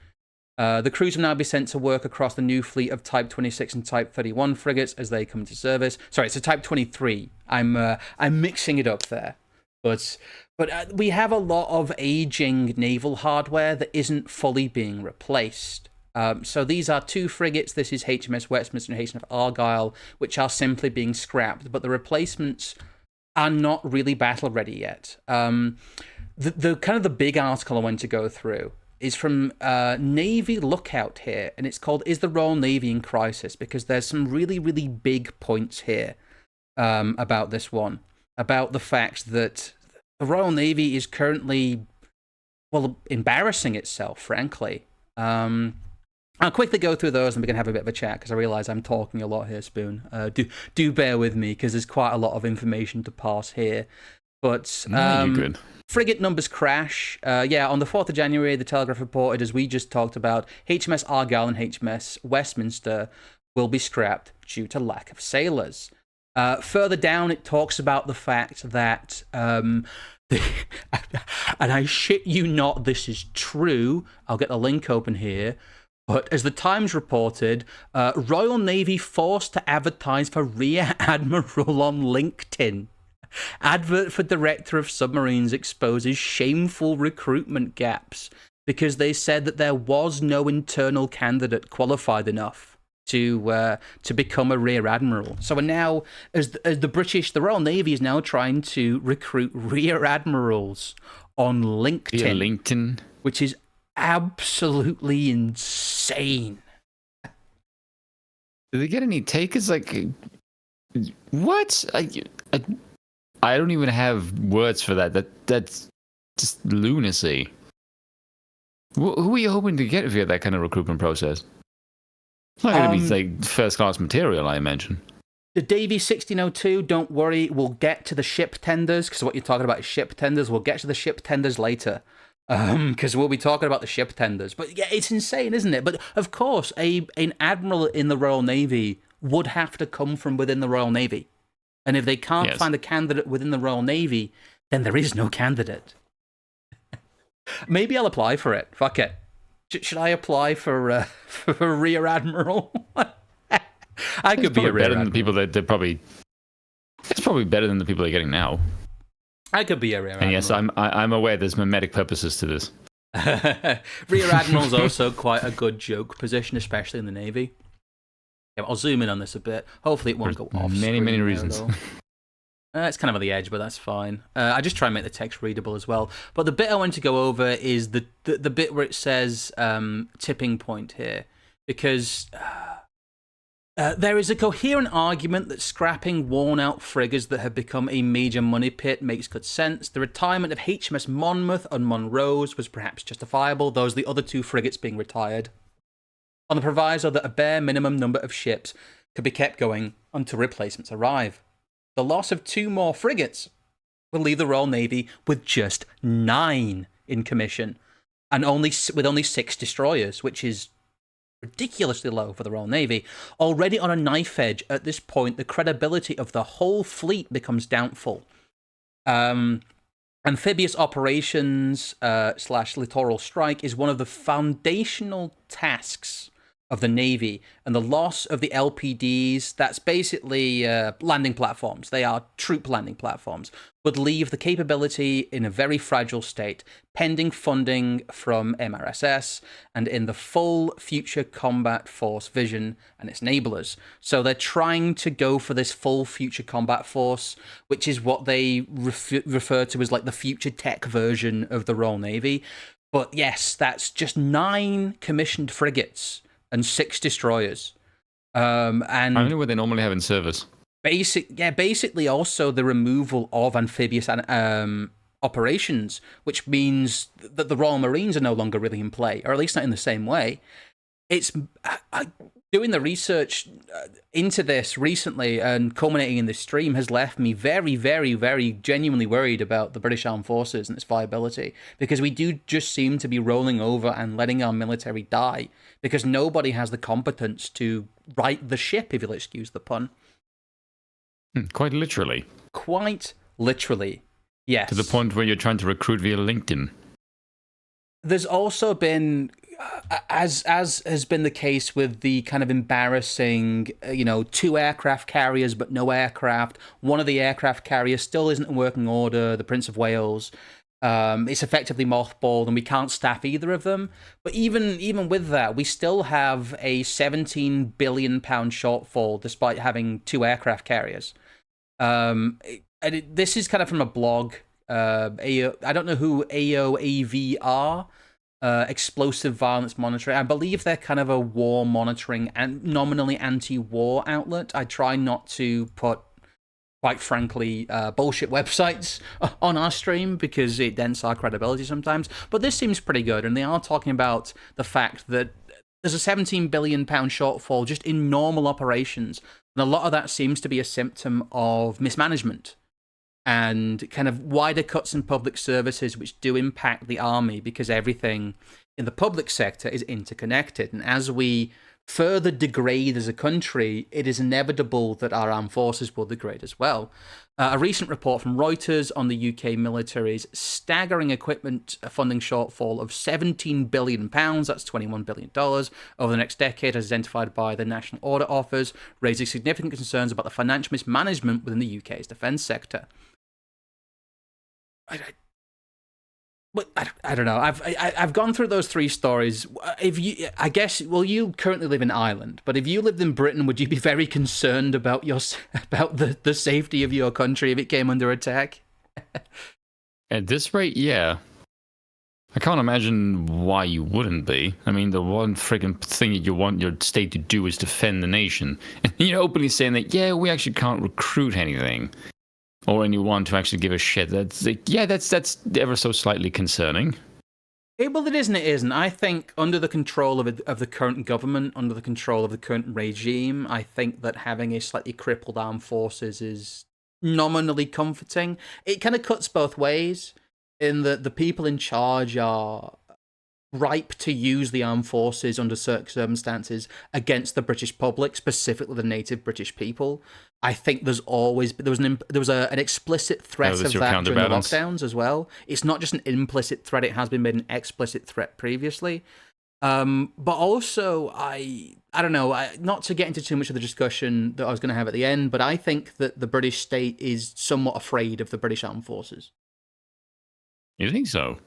Speaker 1: The crews will now be sent to work across the new fleet of Type 26 and Type 31 frigates as they come into service. Sorry, it's a Type 23. I'm mixing it up there. But But we have a lot of aging naval hardware that isn't fully being replaced. So these are 2 frigates. This is HMS Westminster and HMS Argyle, which are simply being scrapped. But the replacements are not really battle ready yet. The kind of the big article I want to go through is from Navy Lookout here, and it's called "Is the Royal Navy in Crisis?" Because there's some really, really big points here about this one, about the fact that the Royal Navy is currently, well, embarrassing itself, frankly. I'll quickly go through those and we can have a bit of a chat, because I realise I'm talking a lot here, Spoon. Do bear with me, because there's quite a lot of information to pass here. But
Speaker 2: you're good.
Speaker 1: Frigate numbers crash. On the 4th of January, the Telegraph reported, as we just talked about, HMS Argyle and HMS Westminster will be scrapped due to lack of sailors. Further down, it talks about the fact that, and I shit you not, this is true. I'll get the link open here. But as the Times reported, Royal Navy forced to advertise for Rear Admiral on LinkedIn. Advert for Director of Submarines exposes shameful recruitment gaps because they said that there was no internal candidate qualified enough to become a Rear Admiral. So now, as the Royal Navy is now trying to recruit Rear Admirals on LinkedIn.
Speaker 2: Yeah, LinkedIn.
Speaker 1: Which is absolutely insane.
Speaker 2: Do they get any takers? Like, what? I don't even have words for that. That's just lunacy. Who are you hoping to get via that kind of recruitment process? It's not going to be like first-class material, I imagine.
Speaker 1: The Davy 1602, don't worry, we'll get to the ship tenders, because what you're talking about is ship tenders. We'll get to the ship tenders later, because we'll be talking about the ship tenders. But yeah, it's insane, isn't it? But of course, an admiral in the Royal Navy would have to come from within the Royal Navy. And if they can't find a candidate within the Royal Navy, then there is no candidate. Maybe I'll apply for it. Fuck it. Should I apply for Rear Admiral? I could be a Rear Admiral.
Speaker 2: People that they're probably. It's probably better than the people they're getting now.
Speaker 1: I could be a Rear Admiral.
Speaker 2: And yes, I'm aware there's mimetic purposes to this.
Speaker 1: Rear Admiral's also quite a good joke position, especially in the Navy. Yeah, I'll zoom in on this a bit. Hopefully it won't go off.
Speaker 2: Many reasons.
Speaker 1: It's kind of on the edge, but that's fine. I just try and make the text readable as well. But the bit I want to go over is the bit where it says tipping point here. Because there is a coherent argument that scrapping worn-out frigates that have become a major money pit makes good sense. The retirement of HMS Monmouth and Monrose was perhaps justifiable. Those are the other 2 frigates being retired, on the proviso that a bare minimum number of ships could be kept going until replacements arrive. The loss of 2 more frigates will leave the Royal Navy with just 9 in commission, and with only 6 destroyers, which is ridiculously low for the Royal Navy. Already on a knife edge at this point, the credibility of the whole fleet becomes doubtful. Amphibious operations / littoral strike is one of the foundational tasks of the Navy, and the loss of the LPDs, that's basically landing platforms, they are troop landing platforms, would leave the capability in a very fragile state, pending funding from MRSS and in the full future combat force vision and its enablers. So they're trying to go for this full future combat force, which is what they refer to as like the future tech version of the Royal Navy. But yes, that's just 9 commissioned frigates and 6 destroyers. And
Speaker 2: I don't know what they normally have in service.
Speaker 1: Basically also the removal of amphibious operations, which means that the Royal Marines are no longer really in play, or at least not in the same way. It's doing the research into this recently and culminating in this stream has left me very, very, very genuinely worried about the British Armed Forces and its viability, because we do just seem to be rolling over and letting our military die because nobody has the competence to right the ship, if you'll excuse the pun.
Speaker 2: Quite literally.
Speaker 1: Quite literally, yes.
Speaker 2: To the point where you're trying to recruit via LinkedIn.
Speaker 1: There's also been as has been the case with the kind of embarrassing, 2 aircraft carriers but no aircraft. One of the aircraft carriers still isn't in working order, the Prince of Wales. It's effectively mothballed, and we can't staff either of them. But even with that, we still have a £17 billion shortfall, despite having 2 aircraft carriers. This is kind of from a blog. I don't know who AOAV are. Explosive Violence Monitoring. I believe they're kind of a war monitoring and nominally anti-war outlet. I try not to put, quite frankly, bullshit websites on our stream because it dents our credibility sometimes. But this seems pretty good, and they are talking about the fact that there's a £17 billion shortfall just in normal operations, and a lot of that seems to be a symptom of mismanagement and kind of wider cuts in public services, which do impact the army because everything in the public sector is interconnected. And as we further degrade as a country, it is inevitable that our armed forces will degrade as well. A recent report from Reuters on the UK military's staggering equipment funding shortfall of £17 billion, that's $21 billion, over the next decade, as identified by the National Audit Office, raises significant concerns about the financial mismanagement within the UK's defence sector. I don't know. I've gone through those 3 stories. I guess, you currently live in Ireland, but if you lived in Britain, would you be very concerned about the safety of your country if it came under attack?
Speaker 2: At this rate, yeah. I can't imagine why you wouldn't be. I mean, the one friggin' thing that you want your state to do is defend the nation. And you're openly saying that, yeah, we actually can't recruit anything. Or anyone to actually give a shit. That's ever so slightly concerning.
Speaker 1: Well, it is and it isn't. I think under the control of the current government, under the control of the current regime, I think that having a slightly crippled armed forces is nominally comforting. It kind of cuts both ways, in that the people in charge are ripe to use the armed forces under certain circumstances against the British public, specifically the native British people. I think there was an explicit threat of that during the lockdowns as well. It's not just an implicit threat; it has been made an explicit threat previously. But also, I don't know. Not to get into too much of the discussion that I was going to have at the end, but I think that the British state is somewhat afraid of the British armed forces.
Speaker 2: You think so?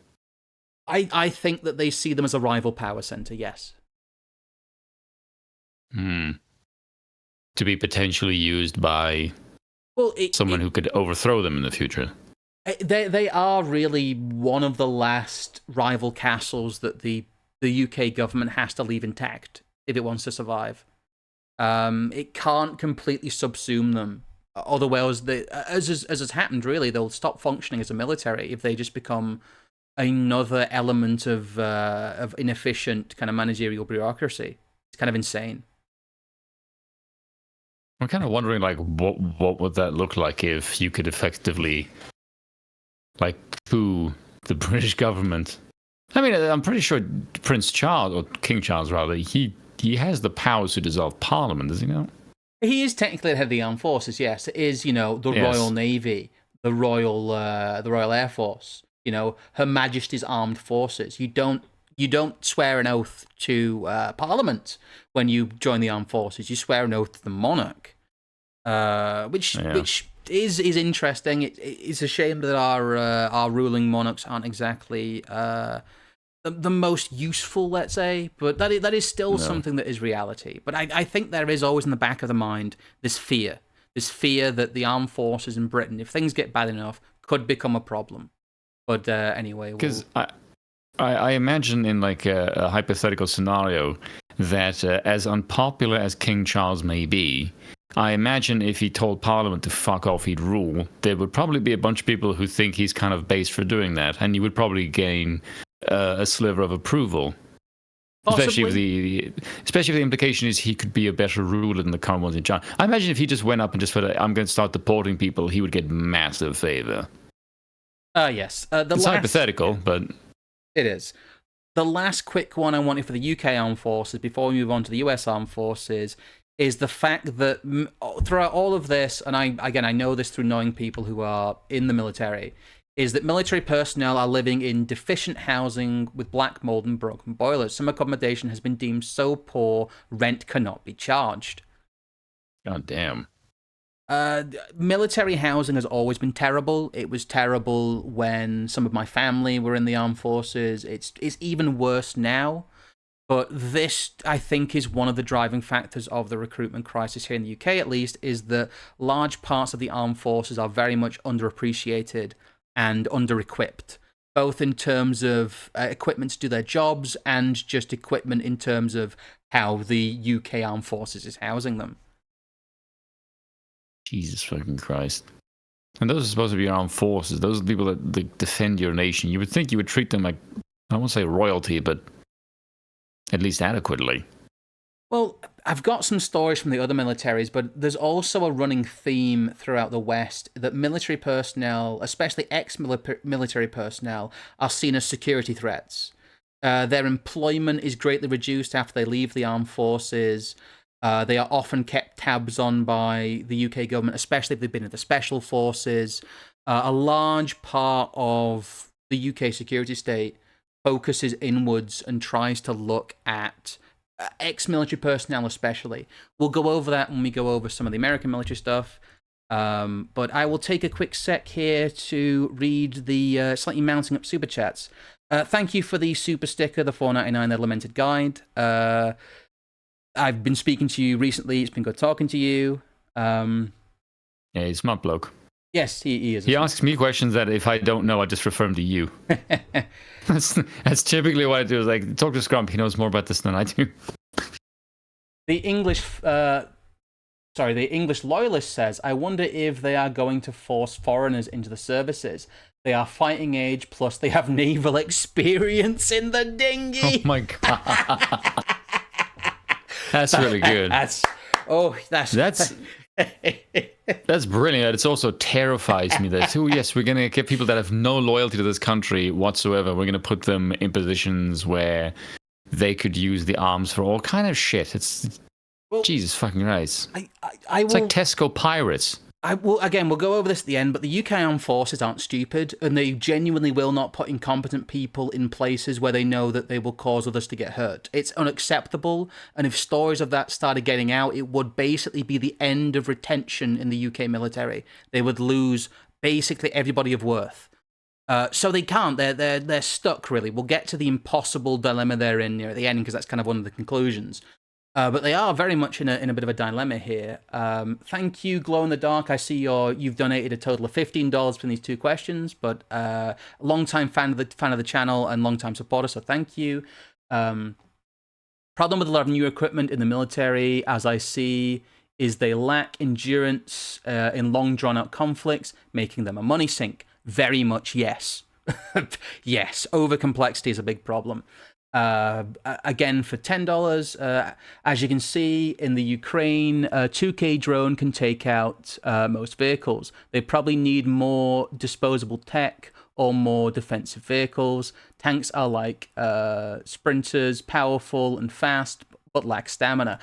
Speaker 1: I think that they see them as a rival power center, yes.
Speaker 2: To be potentially used by someone who could overthrow them in the future.
Speaker 1: They are really one of the last rival castles that the UK government has to leave intact if it wants to survive. It can't completely subsume them. Otherwise, as has happened, really, they'll stop functioning as a military if they just become another element of inefficient kind of managerial bureaucracy. It's kind of insane.
Speaker 2: I'm kind of wondering, like, what would that look like if you could effectively, like, coup the British government? I mean, I'm pretty sure Prince Charles, or King Charles rather, he has the powers to dissolve Parliament, does he not?
Speaker 1: He is technically the head of the armed forces. Yes, it is. The Royal Navy, the Royal Air Force. Her Majesty's Armed Forces. You don't swear an oath to Parliament when you join the armed forces. You swear an oath to the monarch, which is interesting. It's a shame that our ruling monarchs aren't exactly the most useful, let's say, but that is still something that is reality. But I think there is always in the back of the mind this fear that the armed forces in Britain, if things get bad enough, could become a problem. But anyway,
Speaker 2: because I imagine in like a hypothetical scenario that as unpopular as King Charles may be, I imagine if he told Parliament to fuck off, he'd rule. There would probably be a bunch of people who think he's kind of based for doing that, and he would probably gain a sliver of approval. Especially if the implication is he could be a better ruler than the current ones in charge. I imagine if he just went up and just said, "I'm going to start deporting people," he would get massive favor.
Speaker 1: Yes.
Speaker 2: It's hypothetical, but
Speaker 1: it is. The last quick one I wanted for the UK Armed Forces, before we move on to the US Armed Forces, is the fact that throughout all of this, and I know this through knowing people who are in the military, is that military personnel are living in deficient housing with black mold and broken boilers. Some accommodation has been deemed so poor, rent cannot be charged.
Speaker 2: God damn.
Speaker 1: Military housing has always been terrible. It was terrible when some of my family were in the armed forces. It's even worse now. But this, I think, is one of the driving factors of the recruitment crisis here in the UK, at least, is that large parts of the armed forces are very much underappreciated and under-equipped, both in terms of equipment to do their jobs and just equipment in terms of how the UK armed forces is housing them.
Speaker 2: Jesus fucking Christ. And those are supposed to be your armed forces. Those are the people that defend your nation. You would think you would treat them like, I won't say royalty, but at least adequately.
Speaker 1: Well, I've got some stories from the other militaries, but there's also a running theme throughout the West that military personnel, especially ex-military personnel, are seen as security threats. Their employment is greatly reduced after they leave the armed forces. They are often kept tabs on by the UK government, especially if they've been in the special forces. A large part of the UK security state focuses inwards and tries to look at ex-military personnel especially. We'll go over that when we go over some of the American military stuff. But I will take a quick sec here to read the slightly mounting up super chats. Thank you for the super sticker, the $4.99 The Lamented Guide. I've been speaking to you recently. It's been good talking to you.
Speaker 2: Yeah, he's a smart bloke.
Speaker 1: Yes, he is.
Speaker 2: He asks me questions that if I don't know, I just refer him to you. That's typically what I do. Is like, talk to Scrump. He knows more about this than I do.
Speaker 1: The English loyalist says, I wonder if they are going to force foreigners into the services. They are fighting age, plus they have naval experience in the dinghy.
Speaker 2: Oh my God. That's really good.
Speaker 1: That's
Speaker 2: That's brilliant. It also terrifies me that, oh yes, we're going to get people that have no loyalty to this country whatsoever. We're going to put them in positions where they could use the arms for all kind of shit. It's Jesus fucking Christ. It's like Tesco pirates.
Speaker 1: We'll go over this at the end, but the UK Armed Forces aren't stupid, and they genuinely will not put incompetent people in places where they know that they will cause others to get hurt. It's unacceptable, and if stories of that started getting out, it would basically be the end of retention in the UK military. They would lose basically everybody of worth. So they can't. They're stuck, really. We'll get to the impossible dilemma they're in near the end, because that's kind of one of the conclusions. But they are very much in a bit of a dilemma here. Thank you, Glow in the Dark. I see you've donated a total of $15 for these two questions, but long-time fan of the channel and long-time supporter, so thank you. Problem with a lot of new equipment in the military, as I see, is they lack endurance in long, drawn-out conflicts, making them a money sink. Very much yes. Yes, over-complexity is a big problem. Again, for $10, as you can see in the Ukraine, a 2K drone can take out most vehicles. They probably need more disposable tech or more defensive vehicles. Tanks are like sprinters, powerful and fast, but lack stamina.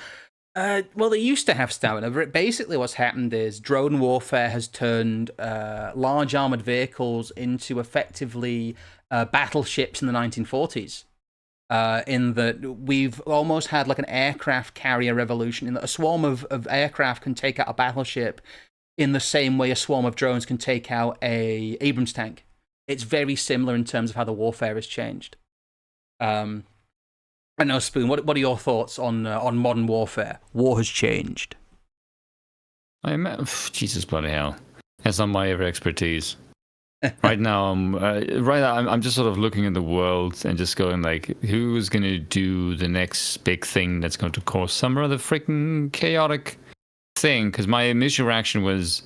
Speaker 1: Well, they used to have stamina. Basically, what's happened is drone warfare has turned large armored vehicles into effectively battleships in the 1940s. In that we've almost had like an aircraft carrier revolution, in that a swarm of aircraft can take out a battleship in the same way a swarm of drones can take out a Abrams tank. It's very similar in terms of how the warfare has changed. I know, Spoon, what are your thoughts on modern warfare? War has changed.
Speaker 2: Jesus bloody hell. That's not my ever expertise. Right now, I'm just sort of looking at the world and just going like, who's going to do the next big thing that's going to cause some rather freaking chaotic thing? Because my initial reaction was,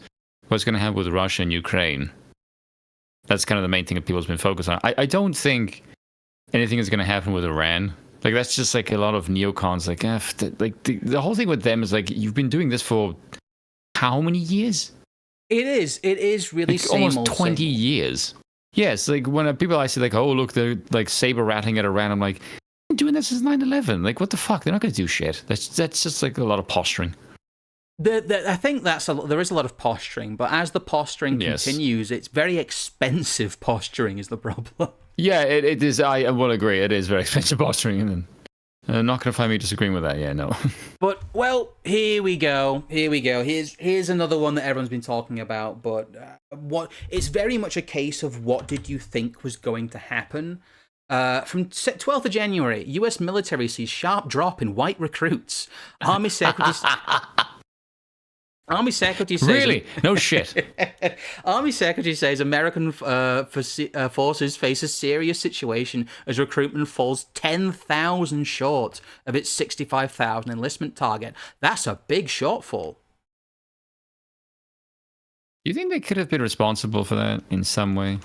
Speaker 2: what's going to happen with Russia and Ukraine? That's kind of the main thing that people's been focused on. I don't think anything is going to happen with Iran. Like, that's just like a lot of neocons. Like, the whole thing with them is like, you've been doing this for how many years?
Speaker 1: It is really
Speaker 2: like almost 20 years. Yes, like when people I see like, oh look, they're like saber ratting at Iran. I'm like, I'm doing this since 9/11. Like, what the fuck? They're not going to do shit. That's just like a lot of posturing.
Speaker 1: I think there is a lot of posturing, but as the posturing continues, it's very expensive posturing is the problem.
Speaker 2: Yeah, it is. I will agree. It is very expensive posturing, and not going to find me disagreeing with that. Yeah, no.
Speaker 1: But well, here we go. Here's another one that everyone's been talking about. But it's very much a case of what did you think was going to happen? From 12th of January, U.S. military sees sharp drop in white recruits. Army Secretary says...
Speaker 2: Really? No shit.
Speaker 1: Army Secretary says American forces face a serious situation as recruitment falls 10,000 short of its 65,000 enlistment target. That's a big shortfall.
Speaker 2: Do you think they could have been responsible for that in some way?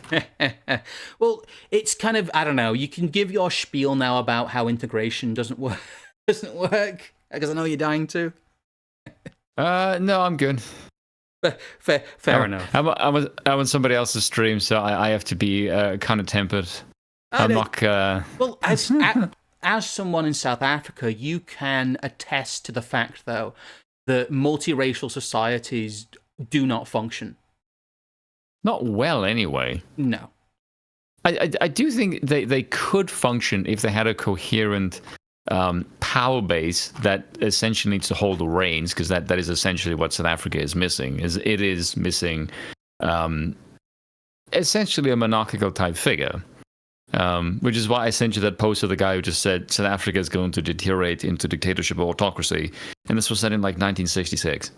Speaker 1: Well, it's kind of, I don't know. You can give your spiel now about how integration doesn't work, because I know you're dying to.
Speaker 2: No, I'm good.
Speaker 1: Fair enough.
Speaker 2: I'm on somebody else's stream, so I have to be kind of tempered. I'm not.
Speaker 1: Well, as someone in South Africa, you can attest to the fact, though, that multiracial societies do not function.
Speaker 2: Not well, anyway.
Speaker 1: No.
Speaker 2: I do think they could function if they had a coherent power base that essentially needs to hold the reins, because that is essentially what South Africa is missing. It is missing essentially a monarchical type figure, which is why I sent you that post of the guy who just said South Africa is going to deteriorate into dictatorship or autocracy, and this was said in like 1966.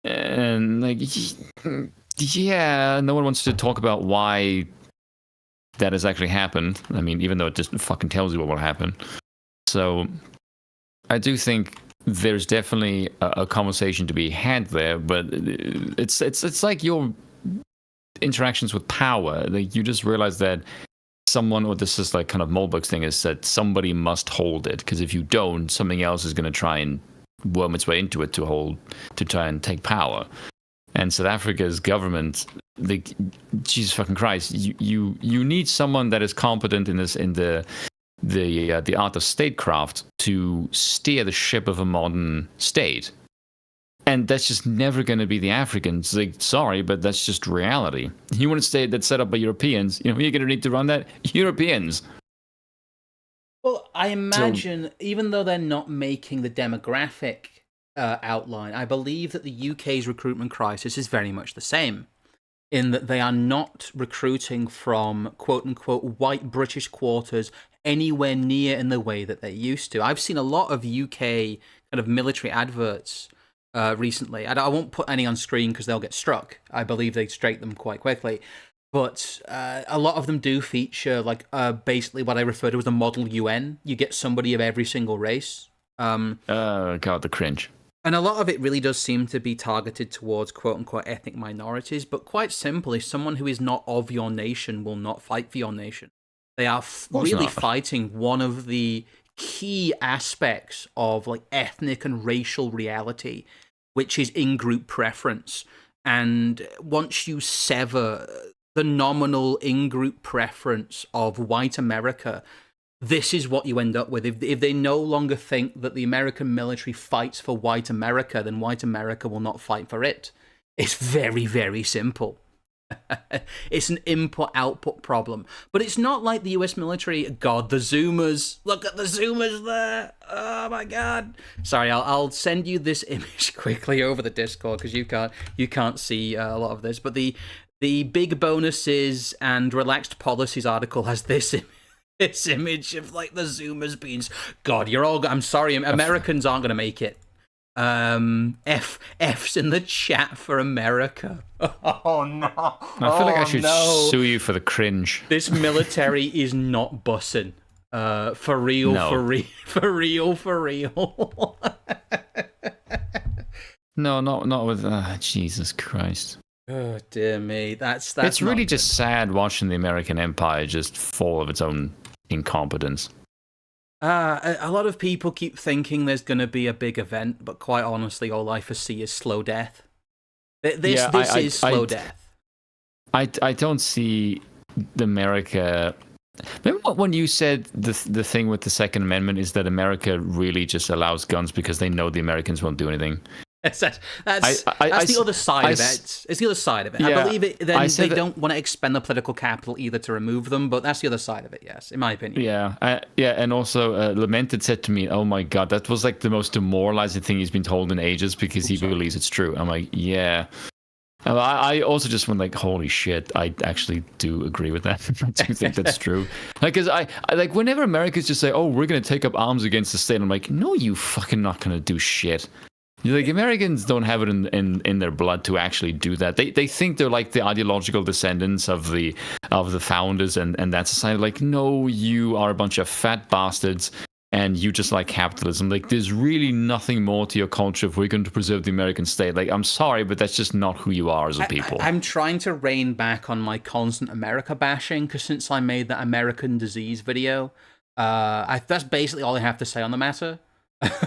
Speaker 2: And like, yeah, no one wants to talk about why that has actually happened. I mean, even though it just fucking tells you what will happen. So I do think there's definitely a conversation to be had there, but it's like your interactions with power. Like, you just realize that someone, or this is like kind of Molbech's thing, is that somebody must hold it, because if you don't, something else is going to try and worm its way into it to try and take power. And South Africa's government, like, Jesus fucking Christ, you need someone that is competent in the art of statecraft to steer the ship of a modern state. And that's just never going to be the Africans. Like, sorry, but that's just reality. You want a state that's set up by Europeans, who you're going to need to run that? Europeans.
Speaker 1: Well, I imagine, even though they're not making the demographic outline, I believe that the UK's recruitment crisis is very much the same, in that they are not recruiting from quote-unquote white British quarters anywhere near in the way that they used to. I've seen a lot of UK kind of military adverts recently. I won't put any on screen because they'll get struck. I believe they strike them quite quickly. But a lot of them do feature like basically what I refer to as the model UN. You get somebody of every single race.
Speaker 2: God, the cringe.
Speaker 1: And a lot of it really does seem to be targeted towards quote-unquote ethnic minorities, but quite simply, someone who is not of your nation will not fight for your nation. They are really fighting one of the key aspects of like ethnic and racial reality, which is in-group preference. And once you sever the nominal in-group preference of white America, this is what you end up with. If they no longer think that the American military fights for white America, then white America will not fight for it. It's very, very simple. It's an input-output problem. But it's not like the US military. God, the Zoomers. Look at the Zoomers there. Oh, my God. Sorry, I'll send you this image quickly over the Discord, because you can't see a lot of this. But the big bonuses and relaxed policies article has this image of like the Zoomers being, God, I'm sorry, Americans aren't going to make it. F's in the chat for America. Oh no!
Speaker 2: I feel like I should sue you for the cringe.
Speaker 1: This military is not bussing. For real, no. for real.
Speaker 2: No, not with Jesus Christ.
Speaker 1: Oh dear me, that's.
Speaker 2: It's really just sad watching the American empire just fall of its own incompetence.
Speaker 1: A lot of people keep thinking there's going to be a big event, but quite honestly, all I foresee is slow death. This is slow death.
Speaker 2: I don't see America. Remember when you said the thing with the Second Amendment is that America really just allows guns because they know the Americans won't do anything?
Speaker 1: That's the other side of it. It's the other side of it. I believe it. Then they don't want to expend the political capital either to remove them, but that's the other side of it. Yes, in my opinion.
Speaker 2: Yeah, and also Lamented said to me, "Oh my god, that was like the most demoralizing thing he's been told in ages because he believes it's true." I'm like, yeah. I also just went like, holy shit, I actually do agree with that. I do think that's true. Like, because I like whenever Americans just say, "Oh, we're going to take up arms against the state," I'm like, no, you fucking not going to do shit. Like, Americans don't have it in their blood to actually do that. They think they're like the ideological descendants of the founders and that society. Like, no, you are a bunch of fat bastards. And you just like capitalism. Like, there's really nothing more to your culture if we're going to preserve the American state. Like, I'm sorry, but that's just not who you are as a people.
Speaker 1: I'm trying to rein back on my constant America bashing, because since I made that American disease video, that's basically all I have to say on the matter.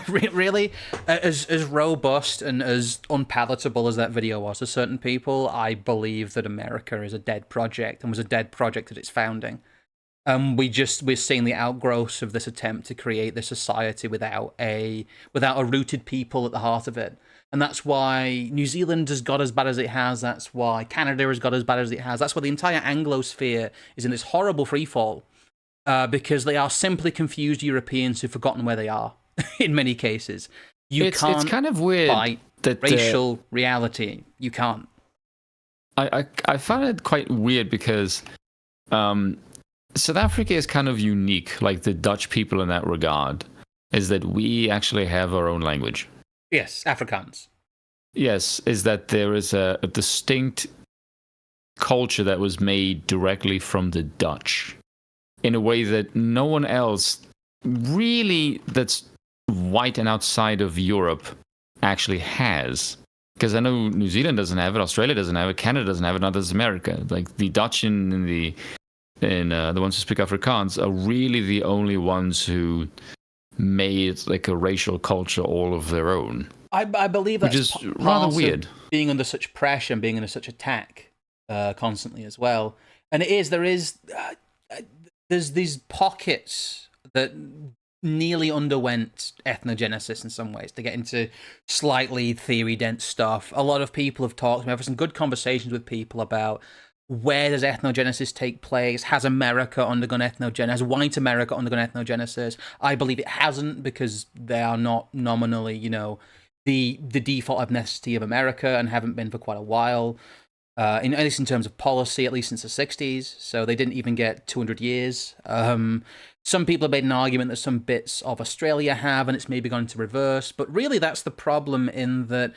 Speaker 1: Really, as robust and as unpalatable as that video was to certain people, I believe that America is a dead project and was a dead project at its founding. We're seeing the outgrowths of this attempt to create this society without a rooted people at the heart of it. And that's why New Zealand has got as bad as it has. That's why Canada has got as bad as it has. That's why the entire Anglosphere is in this horrible freefall, because they are simply confused Europeans who've forgotten where they are in many cases. It's
Speaker 2: kind of weird
Speaker 1: fight that racial reality. You can't.
Speaker 2: I find it quite weird because South Africa is kind of unique, like the Dutch people in that regard, is that we actually have our own language.
Speaker 1: Yes, Afrikaans.
Speaker 2: Yes, is that there is a distinct culture that was made directly from the Dutch in a way that no one else really that's white and outside of Europe actually has. Because I know New Zealand doesn't have it, Australia doesn't have it, Canada doesn't have it, not does America. Like the Dutch and the ones who speak Afrikaans are really the only ones who made like a racial culture all of their own.
Speaker 1: I believe that's
Speaker 2: which is rather weird.
Speaker 1: Being under such pressure and being under such attack constantly as well. And there's these pockets that nearly underwent ethnogenesis in some ways, to get into slightly theory-dense stuff. A lot of people have talked, I've had some good conversations with people about where does ethnogenesis take place? Has America undergone ethnogenesis? Has white America undergone ethnogenesis? I believe it hasn't, because they are not nominally, the default ethnicity of America, and haven't been for quite a while. At least in terms of policy, at least since the 60s. So they didn't even get 200 years. Some people have made an argument that some bits of Australia have, and it's maybe gone into reverse. But really, that's the problem, in that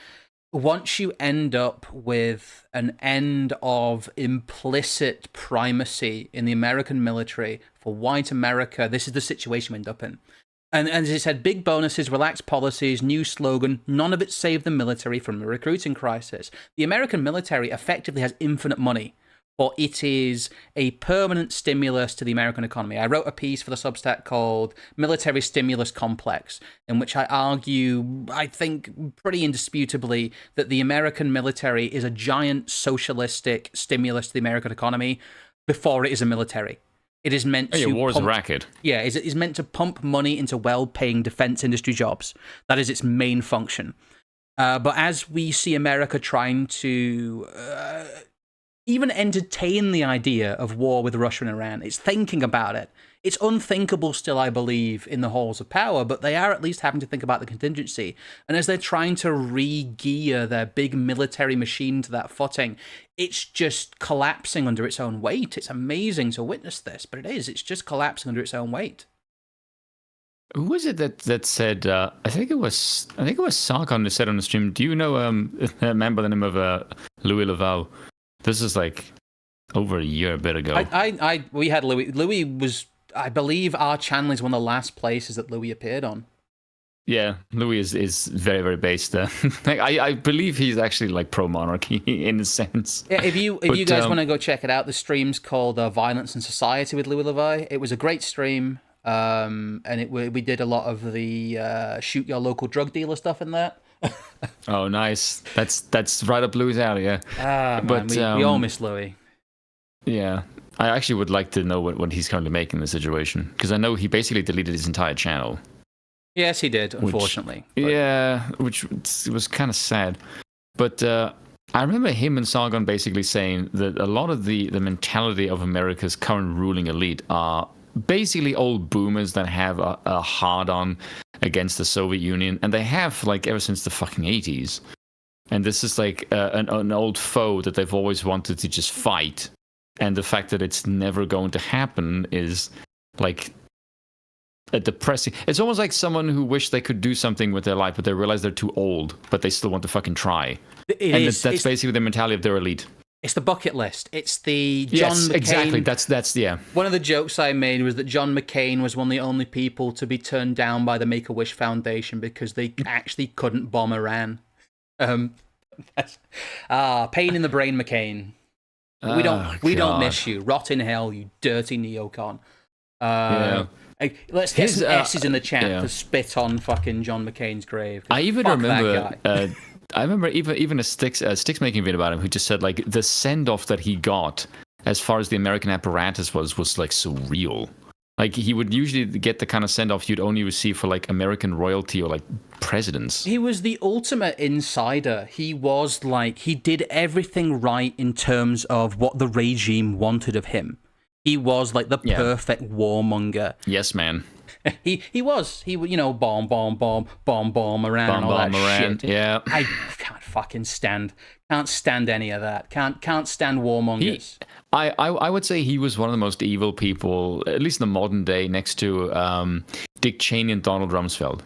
Speaker 1: once you end up with an end of implicit primacy in the American military for white America, this is the situation we end up in. And as I said, big bonuses, relaxed policies, new slogan, none of it saved the military from a recruiting crisis. The American military effectively has infinite money, but it is a permanent stimulus to the American economy. I wrote a piece for the Substack called Military Stimulus Complex, in which I argue, I think pretty indisputably, that the American military is a giant socialistic stimulus to the American economy before it is a military. It is meant to
Speaker 2: war is a racket.
Speaker 1: Yeah, it is meant to pump money into well-paying defense industry jobs. That is its main function. But as we see America trying to even entertain the idea of war with Russia and Iran, it's thinking about it. It's unthinkable still, I believe, in the halls of power, but they are at least having to think about the contingency. And as they're trying to re-gear their big military machine to that footing, it's just collapsing under its own weight. It's amazing to witness this, but it is. It's just collapsing under its own weight.
Speaker 2: Who was it that said? I think it was Sarkon who said on the stream. Do you know a man by the name of Louis Laval? This is like over a bit ago.
Speaker 1: We had Louis. Louis was, I believe, our channel is one of the last places that Louis appeared on.
Speaker 2: Yeah, Louis is very, very based. I believe he's actually like pro-monarchy in a sense.
Speaker 1: Yeah, if you guys want to go check it out, the stream's called Violence and Society with Louis Levi. It was a great stream, and we did a lot of the shoot your local drug dealer stuff in that.
Speaker 2: Oh, nice. That's right up Louis' alley, yeah.
Speaker 1: But we all miss Louis.
Speaker 2: Yeah. I actually would like to know what he's currently making in the situation, because I know he basically deleted his entire channel.
Speaker 1: Yes, he did, unfortunately.
Speaker 2: Which was kind of sad. But I remember him and Sargon basically saying that a lot of the mentality of America's current ruling elite are basically old boomers that have a hard-on against the Soviet Union, and they have, like, ever since the fucking 80s. And this is like an old foe that they've always wanted to just fight. And the fact that it's never going to happen is, like, a depressing. It's almost like someone who wished they could do something with their life, but they realize they're too old, but they still want to fucking try. That's basically the mentality of their elite.
Speaker 1: It's the bucket list. It's the John McCain.
Speaker 2: Exactly. That's yeah.
Speaker 1: One of the jokes I made was that John McCain was one of the only people to be turned down by the Make-A-Wish Foundation because they actually couldn't bomb Iran. Pain in the brain, McCain. We don't miss you. Rot in hell, you dirty neocon. Let's get some S's in the chat to spit on fucking John McCain's grave.
Speaker 2: I even remember. I remember even a Sticks making video about him who just said, like, the send off that he got as far as the American apparatus was like surreal. Like, he would usually get the kind of send off you'd only receive for, like, American royalty or, like, presidents.
Speaker 1: He was the ultimate insider. He was like, he did everything right in terms of what the regime wanted of him. He was like the perfect warmonger.
Speaker 2: Yes, man.
Speaker 1: He was, you know, bomb around all that shit.
Speaker 2: Yeah.
Speaker 1: I can't fucking stand any of that. Can't stand warmongers.
Speaker 2: I would say he was one of the most evil people, at least in the modern day, next to Dick Cheney and Donald Rumsfeld.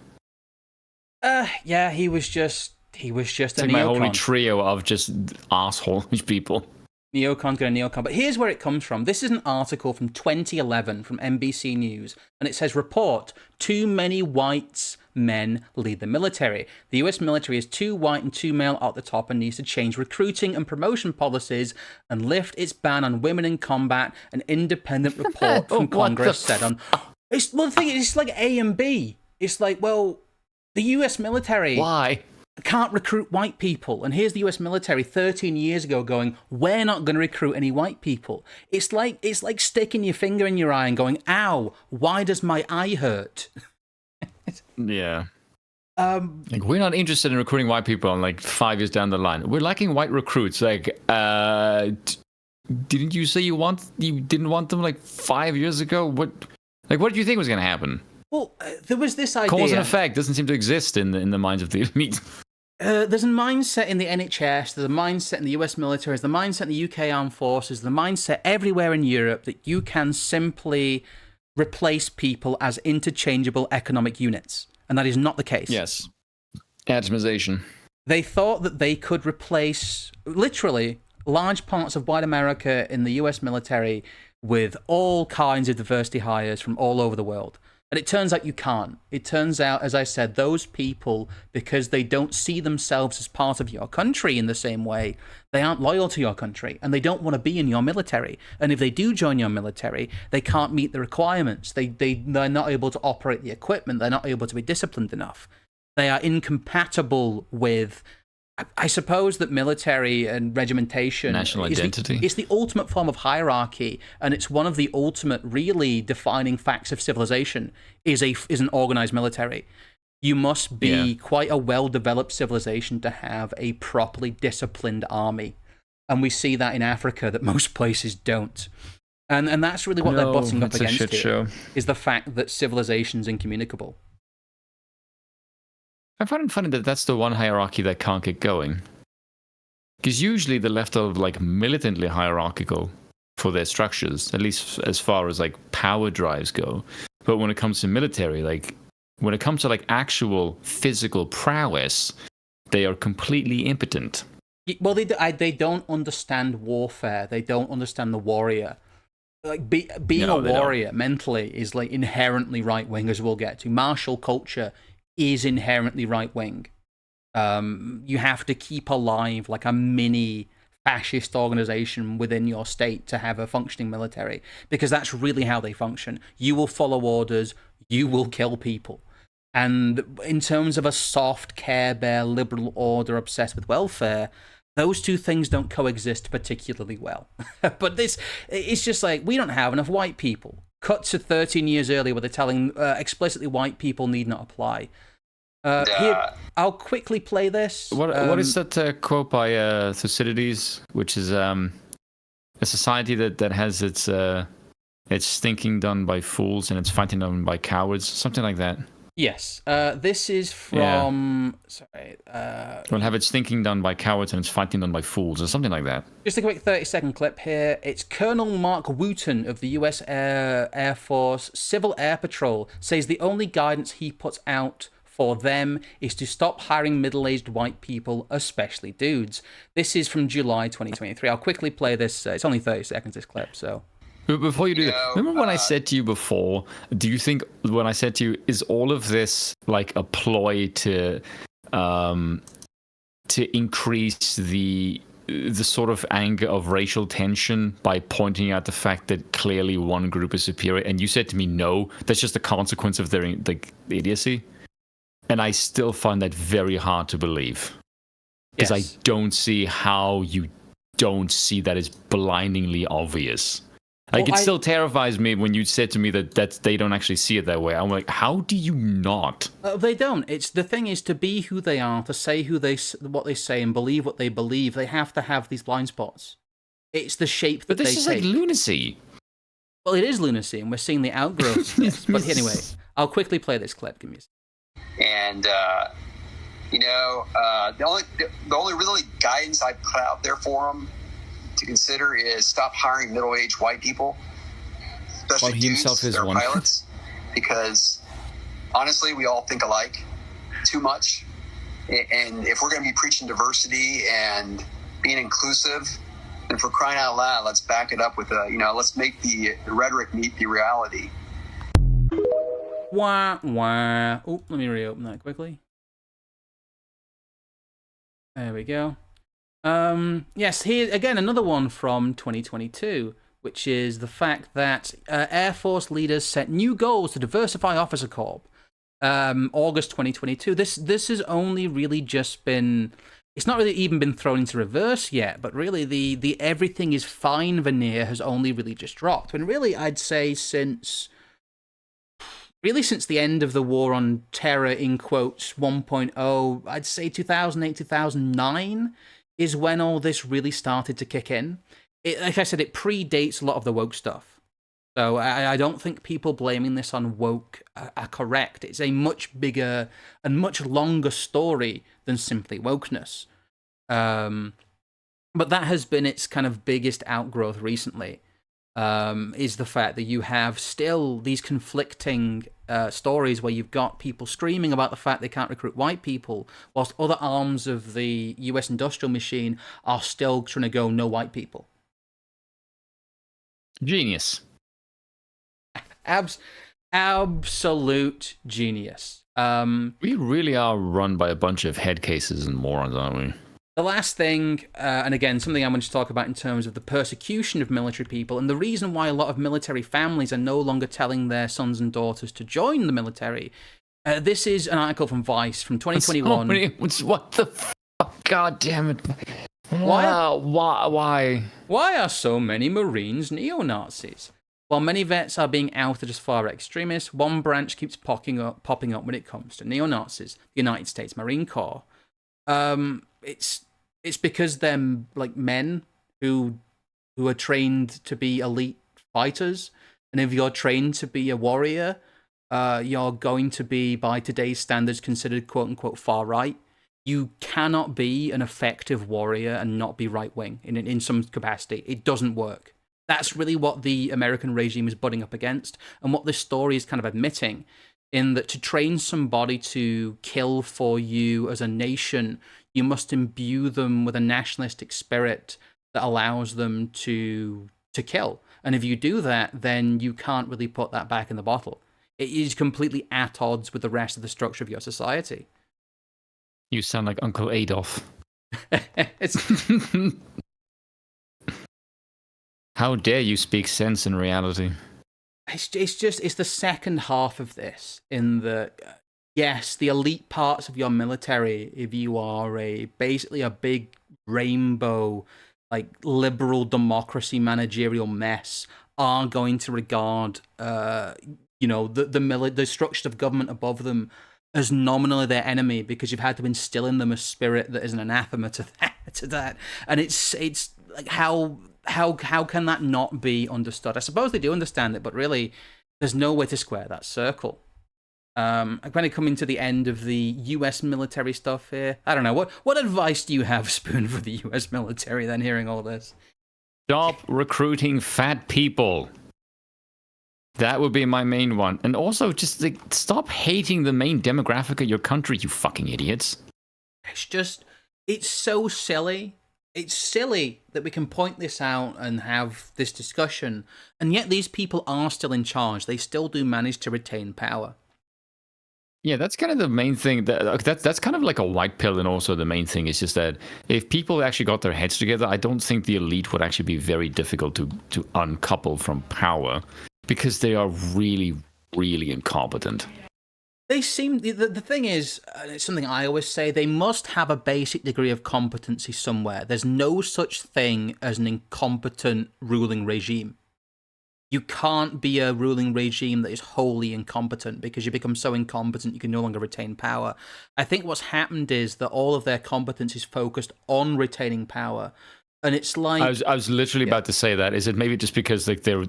Speaker 1: Yeah, he was just it's a
Speaker 2: like my holy trio of just asshole people.
Speaker 1: Neocon's got a neocon. But here's where it comes from. This is an article from 2011 from NBC News, and it says, report, too many white men lead the military. The US military is too white and too male at the top and needs to change recruiting and promotion policies and lift its ban on women in combat, an independent report from Congress said on... the thing is, it's like A and B. It's like, well, the US military...
Speaker 2: Why?
Speaker 1: Can't recruit white people, and here's the US military 13 years ago going, we're not going to recruit any white people. It's like sticking your finger in your eye and going, ow, why does my eye hurt?
Speaker 2: Yeah. Like, we're not interested in recruiting white people. And like 5 years down the line, we're lacking white recruits. Like, didn't you say you didn't want them like 5 years ago? What did you think was going to happen?
Speaker 1: Well, there was this idea.
Speaker 2: Cause and effect doesn't seem to exist in the minds of the elite.
Speaker 1: There's a mindset in the NHS, there's a mindset in the US military, there's the mindset in the UK armed forces, the mindset everywhere in Europe that you can simply replace people as interchangeable economic units. And that is not the case.
Speaker 2: Yes. Atomization.
Speaker 1: They thought that they could replace, literally, large parts of white America in the US military with all kinds of diversity hires from all over the world. And it turns out you can't. It turns out, as I said, those people, because they don't see themselves as part of your country in the same way, they aren't loyal to your country, and they don't want to be in your military. And if they do join your military, they can't meet the requirements. They're not able to operate the equipment. They're not able to be disciplined enough. They are incompatible with... I suppose that military and regimentation...
Speaker 2: National identity.
Speaker 1: It's the ultimate form of hierarchy, and it's one of the ultimate, really defining facts of civilization, is an organized military. You must be quite a well-developed civilization to have a properly disciplined army. And we see that in Africa, that most places don't. And that's really what they're butting up against here, is the fact that civilization's incommunicable.
Speaker 2: I find it funny that that's the one hierarchy that can't get going. Because usually the left are like militantly hierarchical for their structures, at least as far as like power drives go. But when it comes to military, like when it comes to like actual physical prowess, they are completely impotent.
Speaker 1: Well, they don't understand warfare. They don't understand the warrior. Like being a warrior mentally is like inherently right wing, as we'll get to. Martial culture is inherently right-wing. You have to keep alive like a mini fascist organization within your state to have a functioning military, because that's really how they function. You will follow orders, you will kill people. And in terms of a soft, care bear, liberal order obsessed with welfare, those two things don't coexist particularly well. But it's just like, we don't have enough white people. cut to 13 years earlier where they're telling explicitly white people need not apply. Here, I'll quickly play this.
Speaker 2: What is that quote by Thucydides, which is a society that has its thinking done by fools and its fighting done by cowards, something like that.
Speaker 1: Yes, this is from. Sorry.
Speaker 2: Will have its thinking done by cowards and its fighting done by fools, or something like that.
Speaker 1: Just a quick 30-second clip here. It's Colonel Mark Wooten of the U.S. Air Force Civil Air Patrol says the only guidance he puts out for them is to stop hiring middle-aged white people, especially dudes. This is from July 2023. I'll quickly play this. It's only 30 seconds, this clip, so...
Speaker 2: Before you do that, remember when I said to you before, do you think when I said to you, is all of this like a ploy to increase the sort of anger of racial tension by pointing out the fact that clearly one group is superior? And you said to me, no, that's just a consequence of their idiocy. And I still find that very hard to believe. Because I don't see how you don't see that as blindingly obvious. Like, it still terrifies me when you said to me that they don't actually see it that way. I'm like, how do you not?
Speaker 1: They don't. It's the thing is to be who they are, to say what they say, and believe what they believe. They have to have these blind spots. It's the shape that they take.
Speaker 2: But this is like lunacy.
Speaker 1: Well, it is lunacy, and we're seeing the outgrowth of this. But anyway, I'll quickly play this clip. Give me a second.
Speaker 3: And the only really guidance I'd put out there for them to consider is stop hiring middle-aged white people, especially dudes that are pilots, because honestly, we all think alike too much. And if we're going to be preaching diversity and being inclusive, then for crying out loud, let's back it up with let's make the rhetoric meet the reality.
Speaker 1: Wah, wah. Oh, let me reopen that quickly. There we go. Yes, here again, another one from 2022, which is the fact that Air Force leaders set new goals to diversify officer corps. August 2022. This has only really just been. It's not really even been thrown into reverse yet, but really the everything is fine veneer has only really just dropped. When really, I'd say since the end of the war on terror, in quotes, 1.0, I'd say 2008, 2009 is when all this really started to kick in. Like I said, it predates a lot of the woke stuff. So I don't think people blaming this on woke are correct. It's a much bigger and much longer story than simply wokeness. But that has been its kind of biggest outgrowth recently. Is the fact that you have still these conflicting stories where you've got people screaming about the fact they can't recruit white people, whilst other arms of the US industrial machine are still trying to go no white people.
Speaker 2: Genius.
Speaker 1: Absolute genius.
Speaker 2: We really are run by a bunch of head cases and morons, aren't we?
Speaker 1: The last thing, and again, something I want to talk about in terms of the persecution of military people, and the reason why a lot of military families are no longer telling their sons and daughters to join the military. This is an article from Vice from 2021.
Speaker 2: What the fuck? God damn it.
Speaker 1: Why are so many Marines neo-Nazis? While many vets are being outed as far extremists, one branch keeps popping up when it comes to neo-Nazis, the United States Marine Corps. It's because they're like men who are trained to be elite fighters, and if you're trained to be a warrior, you're going to be, by today's standards, considered quote-unquote far right. You cannot be an effective warrior and not be right-wing in some capacity. It doesn't work. That's really what the American regime is butting up against, and what this story is kind of admitting, in that to train somebody to kill for you as a nation, you must imbue them with a nationalistic spirit that allows them to kill. And if you do that, then you can't really put that back in the bottle. It is completely at odds with the rest of the structure of your society.
Speaker 2: You sound like Uncle Adolf. How dare you speak sense in reality?
Speaker 1: It's the second half of this, in the yes, the elite parts of your military, if you are basically a big rainbow, like liberal democracy managerial mess, are going to regard, the structure of government above them as nominally their enemy, because you've had to instill in them a spirit that is an anathema to that. And it's like, how can that not be understood? I suppose they do understand it, but really, there's no way to square that circle. I'm kind of coming to the end of the U.S. military stuff here. I don't know. What advice do you have, Spoon, for the U.S. military then, hearing all this?
Speaker 2: Stop recruiting fat people. That would be my main one. And also, just stop hating the main demographic of your country, you fucking idiots.
Speaker 1: It's so silly. It's silly that we can point this out and have this discussion, and yet these people are still in charge. They still do manage to retain power.
Speaker 2: Yeah, that's kind of the main thing. That's kind of like a white pill, and also the main thing is just that if people actually got their heads together, I don't think the elite would actually be very difficult to uncouple from power, because they are really, really incompetent.
Speaker 1: They seem, the thing is, it's something I always say, they must have a basic degree of competency somewhere. There's no such thing as an incompetent ruling regime. You can't be a ruling regime that is wholly incompetent, because you become so incompetent you can no longer retain power. I think what's happened is that all of their competence is focused on retaining power, and it's like
Speaker 2: I was literally about to say that. Is it maybe just because like they're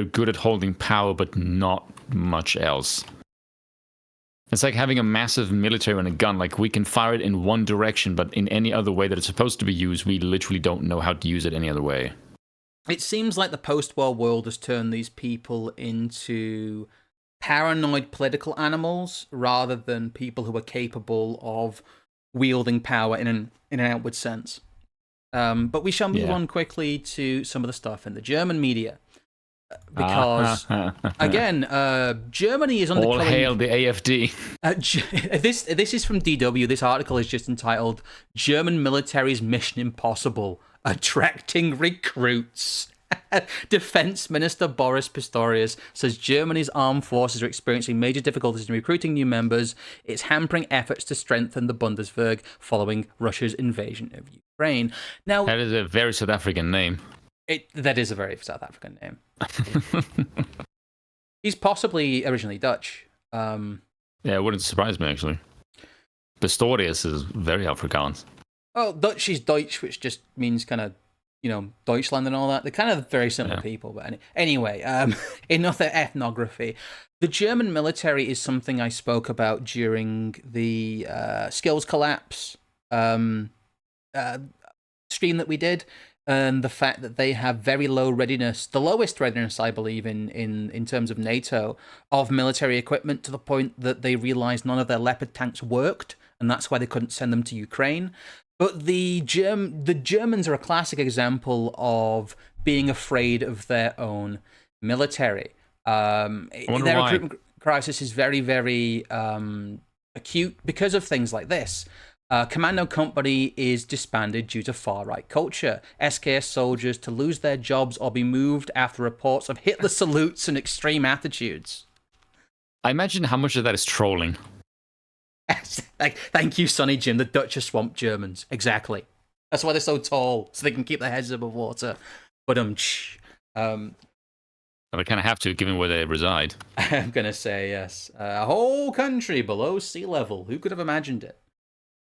Speaker 2: good at holding power but not much else? It's like having a massive military and a gun. Like, we can fire it in one direction, but in any other way that it's supposed to be used, we literally don't know how to use it any other way.
Speaker 1: It seems like the post-war world has turned these people into paranoid political animals rather than people who are capable of wielding power in an outward sense. But we shall move on quickly to some of the stuff in the German media. Because, again, Germany is undercutting...
Speaker 2: All hail the AfD.
Speaker 1: This is from DW. This article is just entitled, German Military's Mission Impossible, Attracting Recruits. Defense Minister Boris Pistorius says Germany's armed forces are experiencing major difficulties in recruiting new members. It's hampering efforts to strengthen the Bundeswehr following Russia's invasion of Ukraine. Now,
Speaker 2: that is a very South African name.
Speaker 1: That is a very South African name. He's possibly originally Dutch.
Speaker 2: Yeah, it wouldn't surprise me, actually. Pistorius is very Afrikaans.
Speaker 1: Oh, Dutch is Deutsch, which just means kind of, Deutschland and all that. They're kind of very similar people. But anyway, enough ethnography. The German military is something I spoke about during the skills collapse stream that we did. And the fact that they have very low readiness, the lowest readiness, I believe, in terms of NATO, of military equipment, to the point that they realized none of their Leopard tanks worked, and that's why they couldn't send them to Ukraine. But the Germans are a classic example of being afraid of their own military. Their recruitment crisis is very, very acute because of things like this. Commando Company is disbanded due to far-right culture. SKS soldiers to lose their jobs or be moved after reports of Hitler salutes and extreme attitudes.
Speaker 2: I imagine how much of that is trolling.
Speaker 1: Like, thank you, Sonny Jim. The Dutch are swamp Germans. Exactly. That's why they're so tall, so they can keep their heads above water. But they
Speaker 2: kind of have to, given where they reside.
Speaker 1: I'm going to say yes. A whole country below sea level. Who could have imagined it?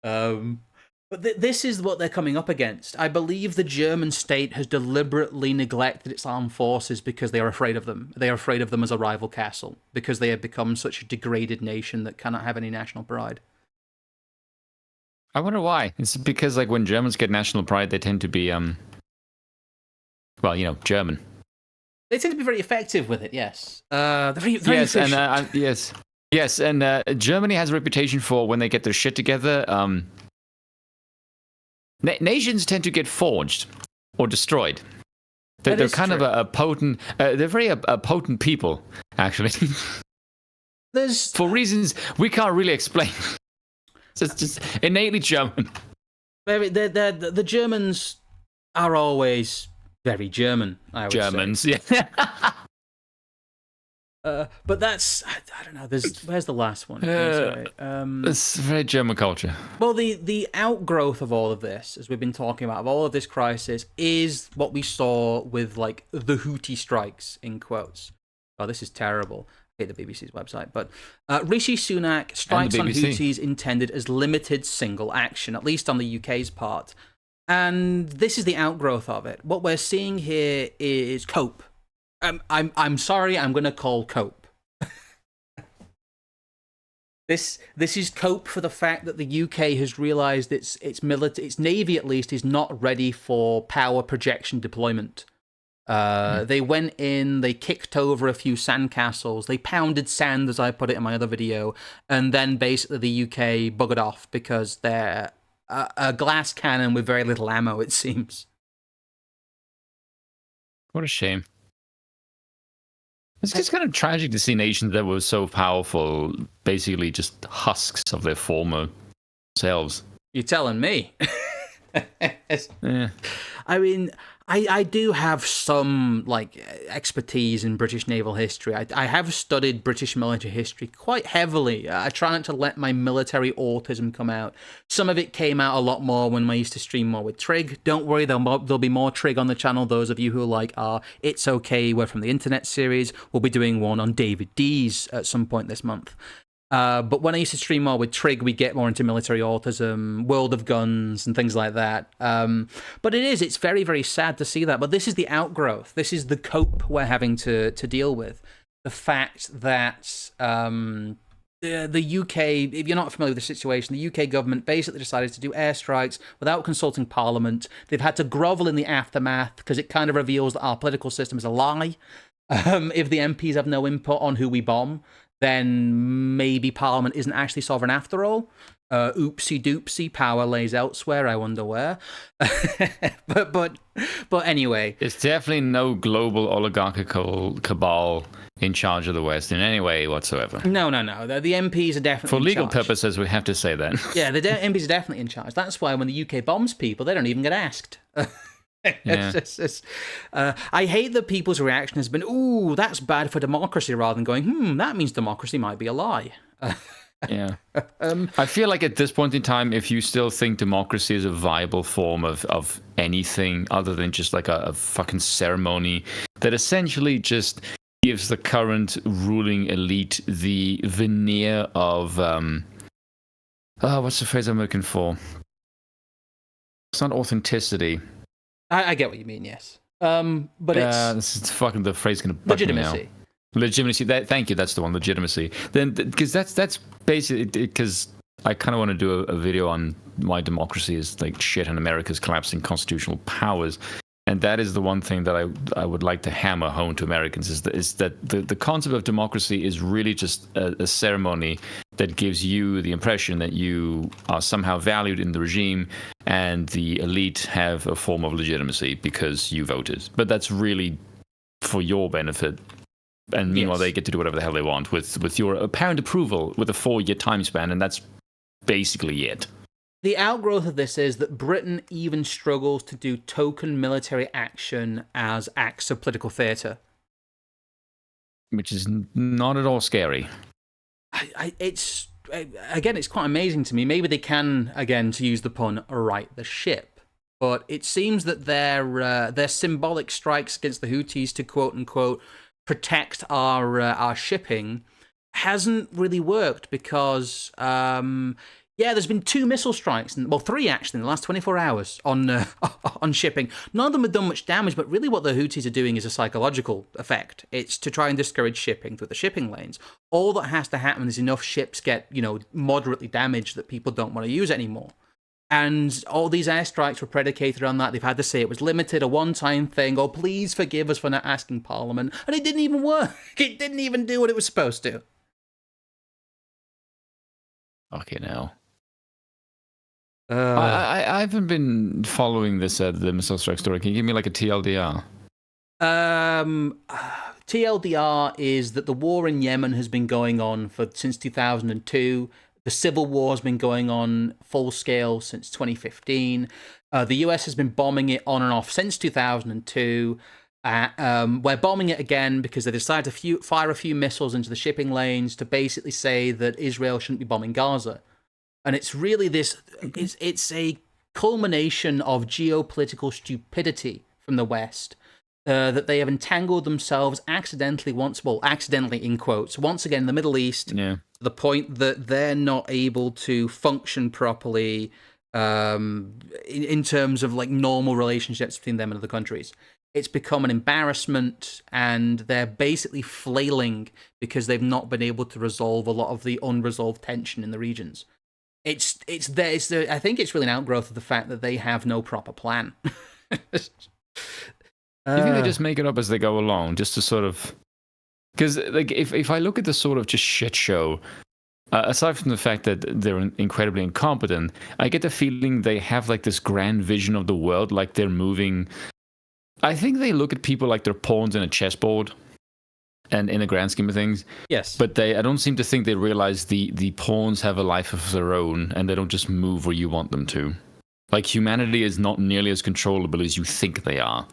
Speaker 1: But this is what they're coming up against. I believe the German state has deliberately neglected its armed forces because they are afraid of them. They are afraid of them as a rival castle, because they have become such a degraded nation that cannot have any national pride.
Speaker 2: I wonder why. It's because, like, when Germans get national pride, they tend to be, German.
Speaker 1: They tend to be very effective with it, yes. They're very efficient.
Speaker 2: Yes, and Germany has a reputation for, when they get their shit together, nations tend to get forged or destroyed. They're kind of a potent. They're very potent people, actually. For reasons we can't really explain. It's just innately German.
Speaker 1: The Germans are always very German. I would
Speaker 2: Germans,
Speaker 1: say.
Speaker 2: Yeah.
Speaker 1: But that's I don't know. Where's the last one?
Speaker 2: It's very German culture.
Speaker 1: Well, the outgrowth of all of this, as we've been talking about, of all of this crisis, is what we saw with like the Houthi strikes in quotes. Oh, this is terrible. I hate the BBC's website, but Rishi Sunak strikes on Houthis intended as limited single action, at least on the UK's part, and this is the outgrowth of it. What we're seeing here is cope. I'm sorry, I'm going to call cope. This is cope for the fact that the UK has realised its navy at least is not ready for power projection deployment. They went in, they kicked over a few sandcastles, they pounded sand, as I put it in my other video, and then basically the UK buggered off because they're a glass cannon with very little ammo, it seems.
Speaker 2: What a shame. It's just kind of tragic to see nations that were so powerful basically just husks of their former selves.
Speaker 1: You're telling me.
Speaker 2: Yeah.
Speaker 1: I mean, I do have some like expertise in British naval history. I have studied British military history quite heavily. I try not to let my military autism come out. Some of it came out a lot more when I used to stream more with Trig. Don't worry, there'll be more Trig on the channel. Those of you who like our It's Okay, We're From the Internet series, we'll be doing one on David Dees at some point this month. But when I used to stream more with Trig, we get more into military autism, World of Guns, and things like that. But it's very, very sad to see that. But this is the outgrowth. This is the cope we're having to deal with. The fact that the UK, if you're not familiar with the situation, the UK government basically decided to do airstrikes without consulting Parliament. They've had to grovel in the aftermath because it kind of reveals that our political system is a lie. If the MPs have no input on who we bomb, then maybe Parliament isn't actually sovereign after all. Oopsie doopsie, power lays elsewhere, I wonder where. but anyway.
Speaker 2: There's definitely no global oligarchical cabal in charge of the West in any way whatsoever.
Speaker 1: No. The MPs are definitely
Speaker 2: for legal
Speaker 1: in charge.
Speaker 2: purposes, we have to say that.
Speaker 1: Yeah, the MPs are definitely in charge. That's why when the UK bombs people, they don't even get asked.
Speaker 2: Yeah.
Speaker 1: I hate that people's reaction has been, ooh, that's bad for democracy, rather than going, that means democracy might be a lie.
Speaker 2: Yeah. I feel like at this point in time, if you still think democracy is a viable form of anything other than just like a fucking ceremony that essentially just gives the current ruling elite the veneer of, what's the phrase I'm looking for? It's not authenticity.
Speaker 1: I get what you mean, yes. But
Speaker 2: it's fucking the phrase going to bug me now. Legitimacy. Thank you. That's the one. Legitimacy. Then, because that's basically because I kind of want to do a video on why democracy is like shit and America's collapsing constitutional powers, and that is the one thing that I would like to hammer home to Americans is that the concept of democracy is really just a ceremony that gives you the impression that you are somehow valued in the regime and the elite have a form of legitimacy because you voted. But that's really for your benefit. And meanwhile, They get to do whatever the hell they want with your apparent approval with a 4-year time span, and that's basically it.
Speaker 1: The outgrowth of this is that Britain even struggles to do token military action as acts of political theatre.
Speaker 2: Which is not at all scary.
Speaker 1: It's quite amazing to me. Maybe they can, again, to use the pun, right the ship. But it seems that their symbolic strikes against the Houthis to quote-unquote protect our shipping hasn't really worked because... there's been 2 missile strikes, 3 actually, in the last 24 hours on shipping. None of them have done much damage, but really what the Houthis are doing is a psychological effect. It's to try and discourage shipping through the shipping lanes. All that has to happen is enough ships get, moderately damaged that people don't want to use anymore. And all these airstrikes were predicated on that. They've had to say it was limited, a one-time thing. Oh, please forgive us for not asking Parliament. And it didn't even work. It didn't even do what it was supposed to.
Speaker 2: Okay, now. I haven't been following this the missile strike story. Can you give me like a TLDR?
Speaker 1: TLDR is that the war in Yemen has been going on since 2002. The civil war has been going on full scale since 2015. The US has been bombing it on and off since 2002. We're bombing it again because they decided to fire a few missiles into the shipping lanes to basically say that Israel shouldn't be bombing Gaza. And it's really this, it's a culmination of geopolitical stupidity from the West, that they have entangled themselves accidentally in quotes, once again in the Middle East, to the point that they're not able to function properly in terms of like normal relationships between them and other countries. It's become an embarrassment, and they're basically flailing because they've not been able to resolve a lot of the unresolved tension in the regions. I think it's really an outgrowth of the fact that they have no proper plan.
Speaker 2: Do you think they just make it up as they go along, just to sort of? Because like, if I look at the sort of just shit show, aside from the fact that they're incredibly incompetent, I get the feeling they have like this grand vision of the world, like they're moving. I think they look at people like they're pawns in a chessboard, and in the grand scheme of things,
Speaker 1: yes.
Speaker 2: But I don't seem to think they realize the pawns have a life of their own, and they don't just move where you want them to. Like, humanity is not nearly as controllable as you think they are,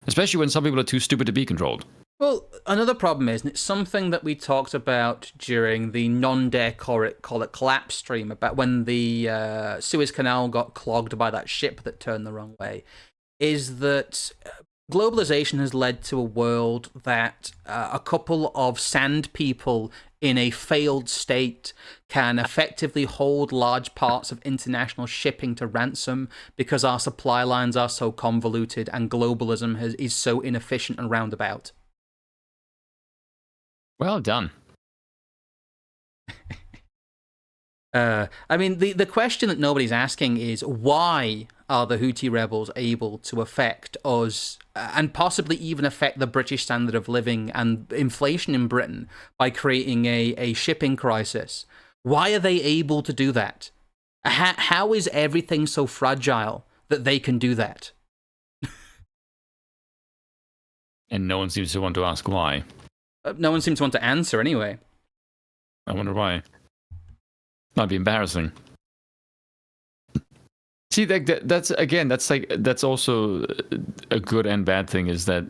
Speaker 2: especially when some people are too stupid to be controlled.
Speaker 1: Well, another problem is, and it's something that we talked about during the non-dare call it collapse stream, about when the Suez Canal got clogged by that ship that turned the wrong way, is that globalization has led to a world that a couple of sand people in a failed state can effectively hold large parts of international shipping to ransom because our supply lines are so convoluted and globalism is so inefficient and roundabout.
Speaker 2: Well done.
Speaker 1: I mean, the question that nobody's asking is, why are the Houthi rebels able to affect us and possibly even affect the British standard of living and inflation in Britain by creating a shipping crisis? Why are they able to do that? How is everything so fragile that they can do that?
Speaker 2: And no one seems to want to ask why.
Speaker 1: No one seems to want to answer anyway.
Speaker 2: I wonder why. Might be embarrassing. See, that's also a good and bad thing, is that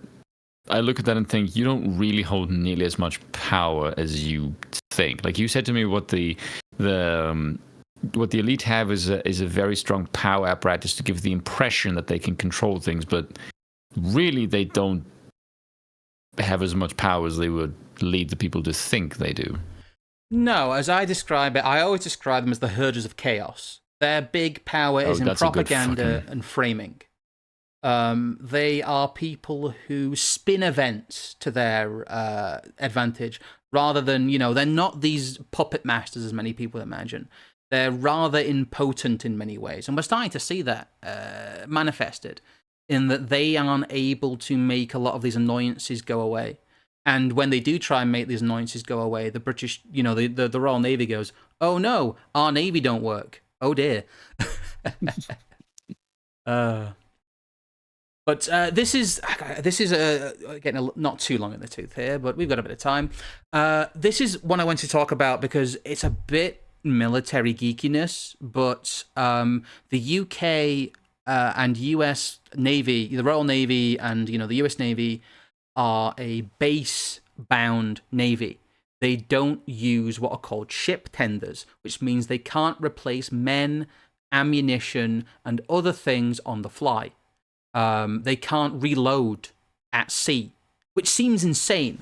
Speaker 2: I look at that and think you don't really hold nearly as much power as you think. Like you said to me, what the elite have is a very strong power apparatus to give the impression that they can control things, but really they don't have as much power as they would lead the people to think they do.
Speaker 1: No, as I describe it, I always describe them as the herders of chaos. Their big power is in propaganda and framing. They are people who spin events to their advantage, rather than, they're not these puppet masters as many people imagine. They're rather impotent in many ways. And we're starting to see that manifested in that they aren't able to make a lot of these annoyances go away. And when they do try and make these annoyances go away, the British, the Royal Navy goes, "Oh no, our Navy don't work. Oh dear." But this is getting not too long in the tooth here, but we've got a bit of time. This is one I want to talk about because it's a bit military geekiness, but the UK and US Navy, the Royal Navy and the US Navy, are a base-bound navy. They don't use what are called ship tenders, which means they can't replace men, ammunition, and other things on the fly. They can't reload at sea, which seems insane.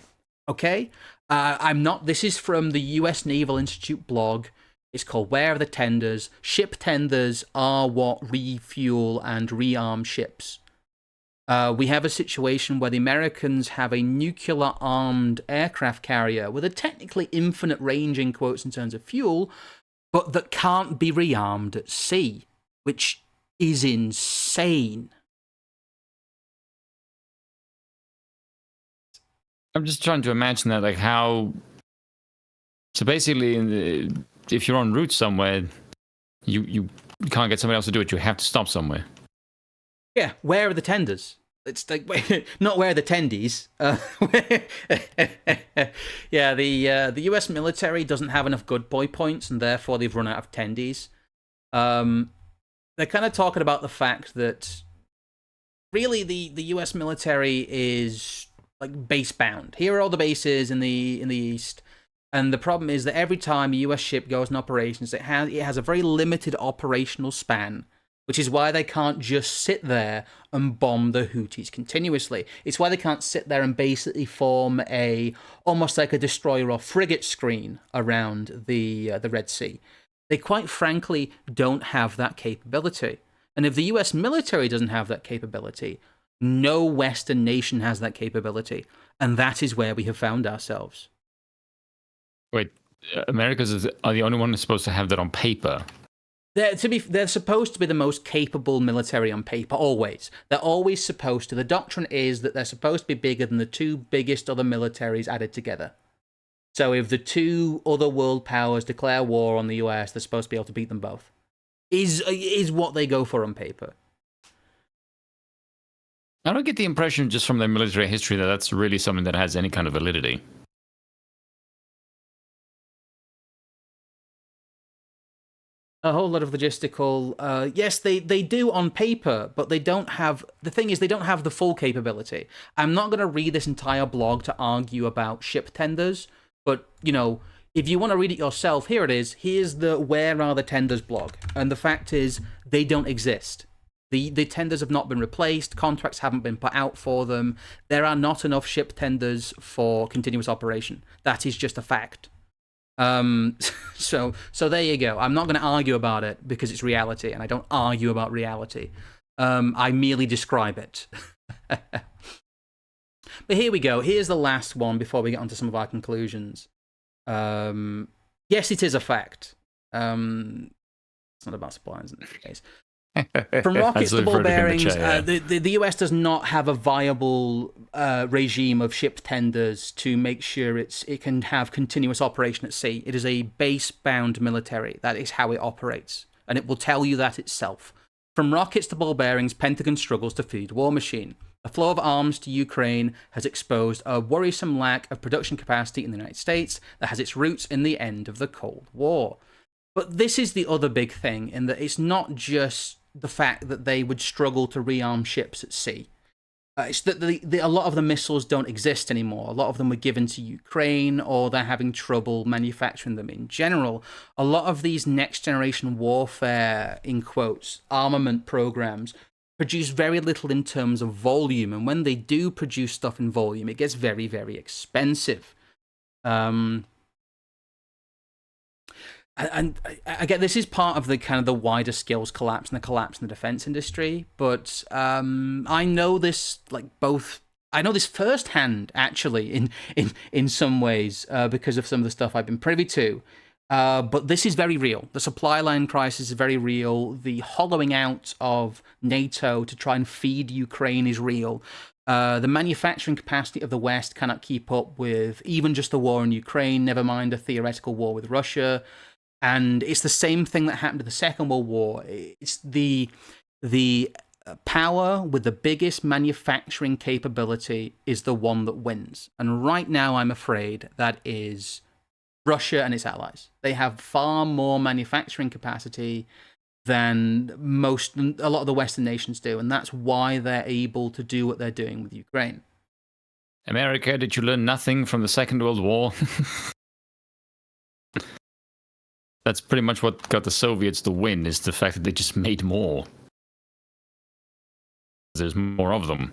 Speaker 1: Okay, This is from the U.S. Naval Institute blog. It's called "Where Are the Tenders?" Ship tenders are what refuel and rearm ships. We have a situation where the Americans have a nuclear-armed aircraft carrier with a technically infinite range, in quotes, in terms of fuel, but that can't be rearmed at sea, which is insane.
Speaker 2: I'm just trying to imagine that, like how. So basically, if you're en route somewhere, you can't get somebody else to do it. You have to stop somewhere.
Speaker 1: Yeah, where are the tenders? It's like, not where are the tendies. Yeah, the US military doesn't have enough good boy points, and therefore they've run out of tendies. They're kind of talking about the fact that really the US military is like base bound. Here are all the bases in the east. And the problem is that every time a US ship goes in operations, it has a very limited operational span, which is why they can't just sit there and bomb the Houthis continuously. It's why they can't sit there and basically form almost like a destroyer or frigate screen around the Red Sea. They quite frankly don't have that capability. And if the US military doesn't have that capability, no Western nation has that capability. And that is where we have found ourselves.
Speaker 2: Wait, Americans are the only one who's supposed to have that on paper.
Speaker 1: They're supposed to be the most capable military on paper, always. They're always supposed to. The doctrine is that they're supposed to be bigger than the two biggest other militaries added together. So if the two other world powers declare war on the US, they're supposed to be able to beat them both. Is what they go for on paper.
Speaker 2: I don't get the impression just from their military history that that's really something that has any kind of validity.
Speaker 1: A whole lot of logistical, yes, they do on paper, but they don't have, the thing is, they don't have the full capability. I'm not going to read this entire blog to argue about ship tenders, but, you know, if you want to read it yourself, here it is. Here's the Where Are the Tenders blog. And the fact is, they don't exist. The tenders have not been replaced, contracts haven't been put out for them, there are not enough ship tenders for continuous operation. That is just a fact. So there you go. I'm not going to argue about it because it's reality, and I don't argue about reality. I merely describe it. But here we go. Here's the last one before we get onto some of our conclusions. Yes, it is a fact. It's not about suppliers in this case. From rockets to ball bearings, the US does not have a viable regime of ship tenders to make sure it can have continuous operation at sea. It is a base-bound military. That is how it operates, and it will tell you that itself. From rockets to ball bearings, Pentagon struggles to feed war machine. The flow of arms to Ukraine has exposed a worrisome lack of production capacity in the United States that has its roots in the end of the Cold War. But this is the other big thing, in that it's not just the fact that they would struggle to rearm ships at sea. It's that a lot of the missiles don't exist anymore. A lot of them were given to Ukraine, or they're having trouble manufacturing them in general. A lot of these next-generation warfare, in quotes, armament programs produce very little in terms of volume. And when they do produce stuff in volume, it gets very, very expensive. And I get this is part of the kind of the wider skills collapse and the collapse in the defense industry, but I know this I know this firsthand actually in some ways because of some of the stuff I've been privy to. But this is very real. The supply line crisis is very real. The hollowing out of NATO to try and feed Ukraine is real. The manufacturing capacity of the West cannot keep up with even just the war in Ukraine, never mind a theoretical war with Russia. And it's the same thing that happened to the Second World War. It's the power with the biggest manufacturing capability is the one that wins. And right now, I'm afraid that is Russia and its allies. They have far more manufacturing capacity than a lot of the Western nations do. And that's why they're able to do what they're doing with Ukraine.
Speaker 2: America, did you learn nothing from the Second World War? That's pretty much what got the Soviets to win, is the fact that they just made more. There's more of them.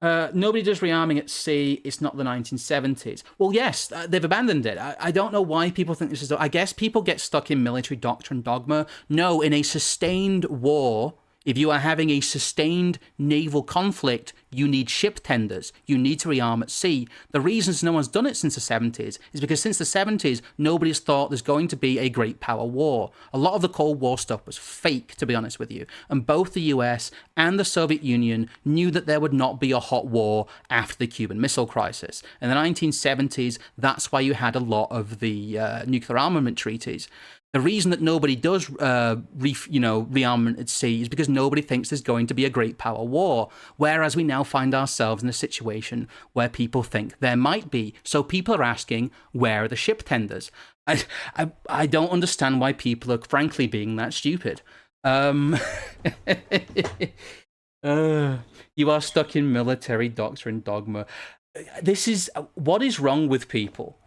Speaker 1: Nobody does rearming at sea. It's not the 1970s. Well, yes, they've abandoned it. I don't know why people think this is... I guess people get stuck in military doctrine dogma. No, in a sustained war, if you are having a sustained naval conflict, you need ship tenders. You need to rearm at sea. The reasons no one's done it since the 70s is because since the 70s, nobody's thought there's going to be a great power war. A lot of the Cold War stuff was fake, to be honest with you. And both the US and the Soviet Union knew that there would not be a hot war after the Cuban Missile Crisis. In the 1970s, that's why you had a lot of the nuclear armament treaties. The reason that nobody does rearmament at sea is because nobody thinks there's going to be a great power war, whereas we now find ourselves in a situation where people think there might be. So people are asking, where are the ship tenders? I don't understand why people are frankly being that stupid. You are stuck in military doctrine dogma. This is what is wrong with people.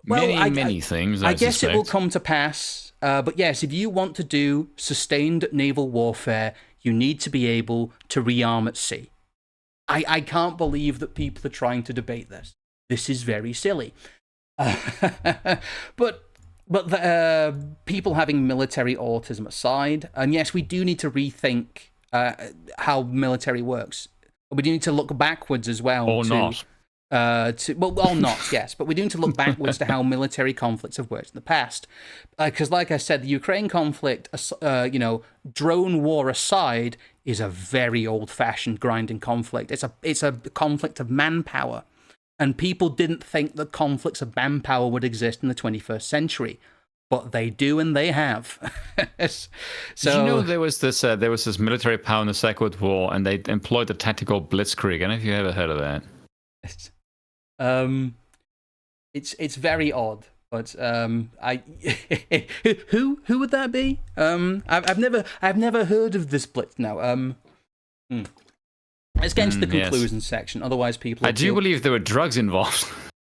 Speaker 2: Many things.
Speaker 1: I guess it will come to pass. But yes, if you want to do sustained naval warfare, you need to be able to rearm at sea. I can't believe that people are trying to debate this. This is very silly. But people having military autism aside, and yes, we do need to rethink how military works. We do need to look backwards as well.
Speaker 2: Or not.
Speaker 1: Or not, yes. But we do need to look backwards to how military conflicts have worked in the past. Because, like I said, the Ukraine conflict, drone war aside, is a very old-fashioned grinding conflict. It's a conflict of manpower. And people didn't think that conflicts of manpower would exist in the 21st century. But they do, and they have.
Speaker 2: So, did you know there was this military power in the Second World War, and they employed the tactical blitzkrieg? I don't know if you ever heard of that.
Speaker 1: It's very odd, but who would that be? I've never heard of this blitz now. Let's get into the conclusion section. Otherwise, I
Speaker 2: do believe there were drugs involved.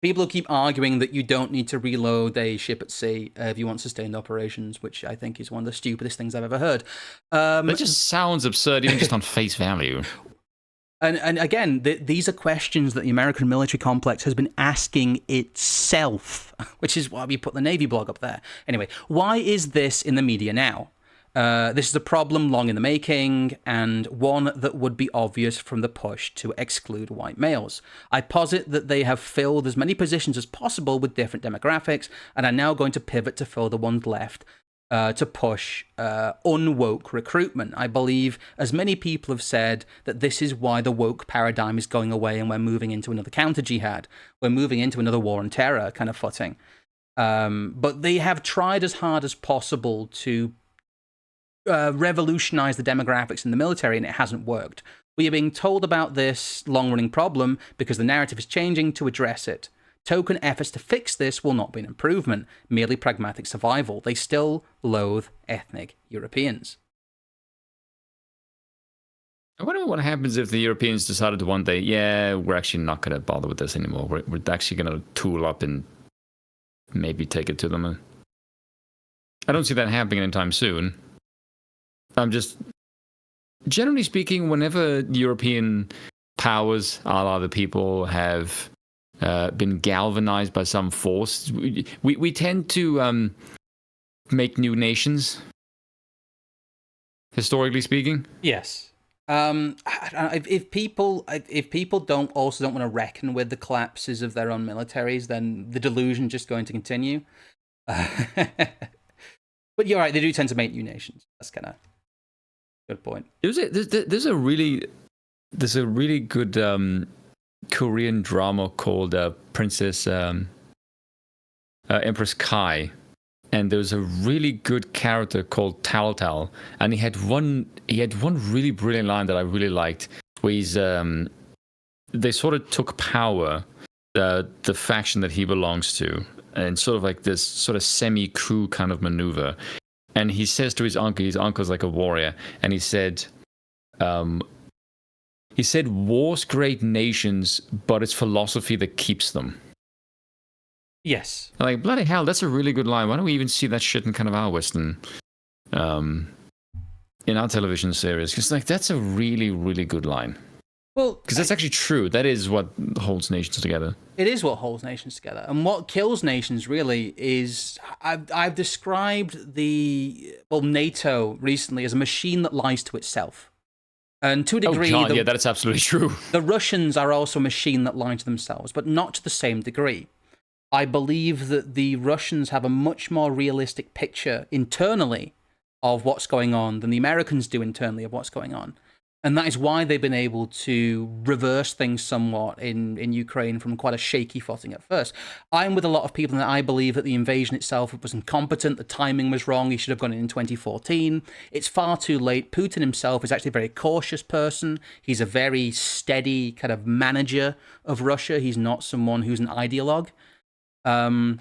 Speaker 1: People keep arguing that you don't need to reload a ship at sea if you want sustained operations, which I think is one of the stupidest things I've ever heard.
Speaker 2: That just sounds absurd, even just on face value.
Speaker 1: And again, these are questions that the American military complex has been asking itself, which is why we put the Navy blog up there. Anyway, why is this in the media now? This is a problem long in the making, and one that would be obvious from the push to exclude white males. I posit that they have filled as many positions as possible with different demographics, and are now going to pivot to fill the ones left to push unwoke recruitment. I believe, as many people have said, that this is why the woke paradigm is going away and we're moving into another counter-jihad. We're moving into another war on terror kind of footing. But they have tried as hard as possible to revolutionize the demographics in the military, and it hasn't worked. We are being told about this long-running problem because the narrative is changing to address it. Token efforts to fix this will not be an improvement, merely pragmatic survival. They still loathe ethnic Europeans.
Speaker 2: I wonder what happens if the Europeans decided one day, yeah, we're actually not going to bother with this anymore. We're actually going to tool up and maybe take it to them. I don't see that happening anytime soon. I'm just, generally speaking, whenever European powers, a lot of the people, have been galvanized by some force, we tend to make new nations, historically speaking.
Speaker 1: Yes. If people don't want to reckon with the collapses of their own militaries, then the delusion is just going to continue. But you're right, they do tend to make new nations. That's kind of good point.
Speaker 2: There's a really good Korean drama called Princess Empress Kai, and there's a really good character called Tal Tal, and he had one really brilliant line that I really liked, where they sort of took power, the faction that he belongs to, and sort of like this sort of semi-coup kind of maneuver. And he says to his uncle's like a warrior, and he said, wars create nations, but it's philosophy that keeps them.
Speaker 1: Yes.
Speaker 2: Like, bloody hell, that's a really good line. Why don't we even see that shit in kind of our Western, in our television series? Because, like, that's a really, really good line.
Speaker 1: Well,
Speaker 2: because that's actually true. That is what holds nations together.
Speaker 1: It is what holds nations together. And what kills nations, really, is... I've described NATO recently as a machine that lies to itself. And to a degree...
Speaker 2: Oh, God, yeah, that's absolutely true.
Speaker 1: The Russians are also a machine that lie to themselves, but not to the same degree. I believe that the Russians have a much more realistic picture internally of what's going on than the Americans do internally of what's going on. And that is why they've been able to reverse things somewhat in Ukraine from quite a shaky footing at first. I'm with a lot of people that I believe that the invasion itself was incompetent, the timing was wrong, he should have gone in 2014. It's far too late. Putin himself is actually a very cautious person. He's a very steady kind of manager of Russia. He's not someone who's an ideologue. But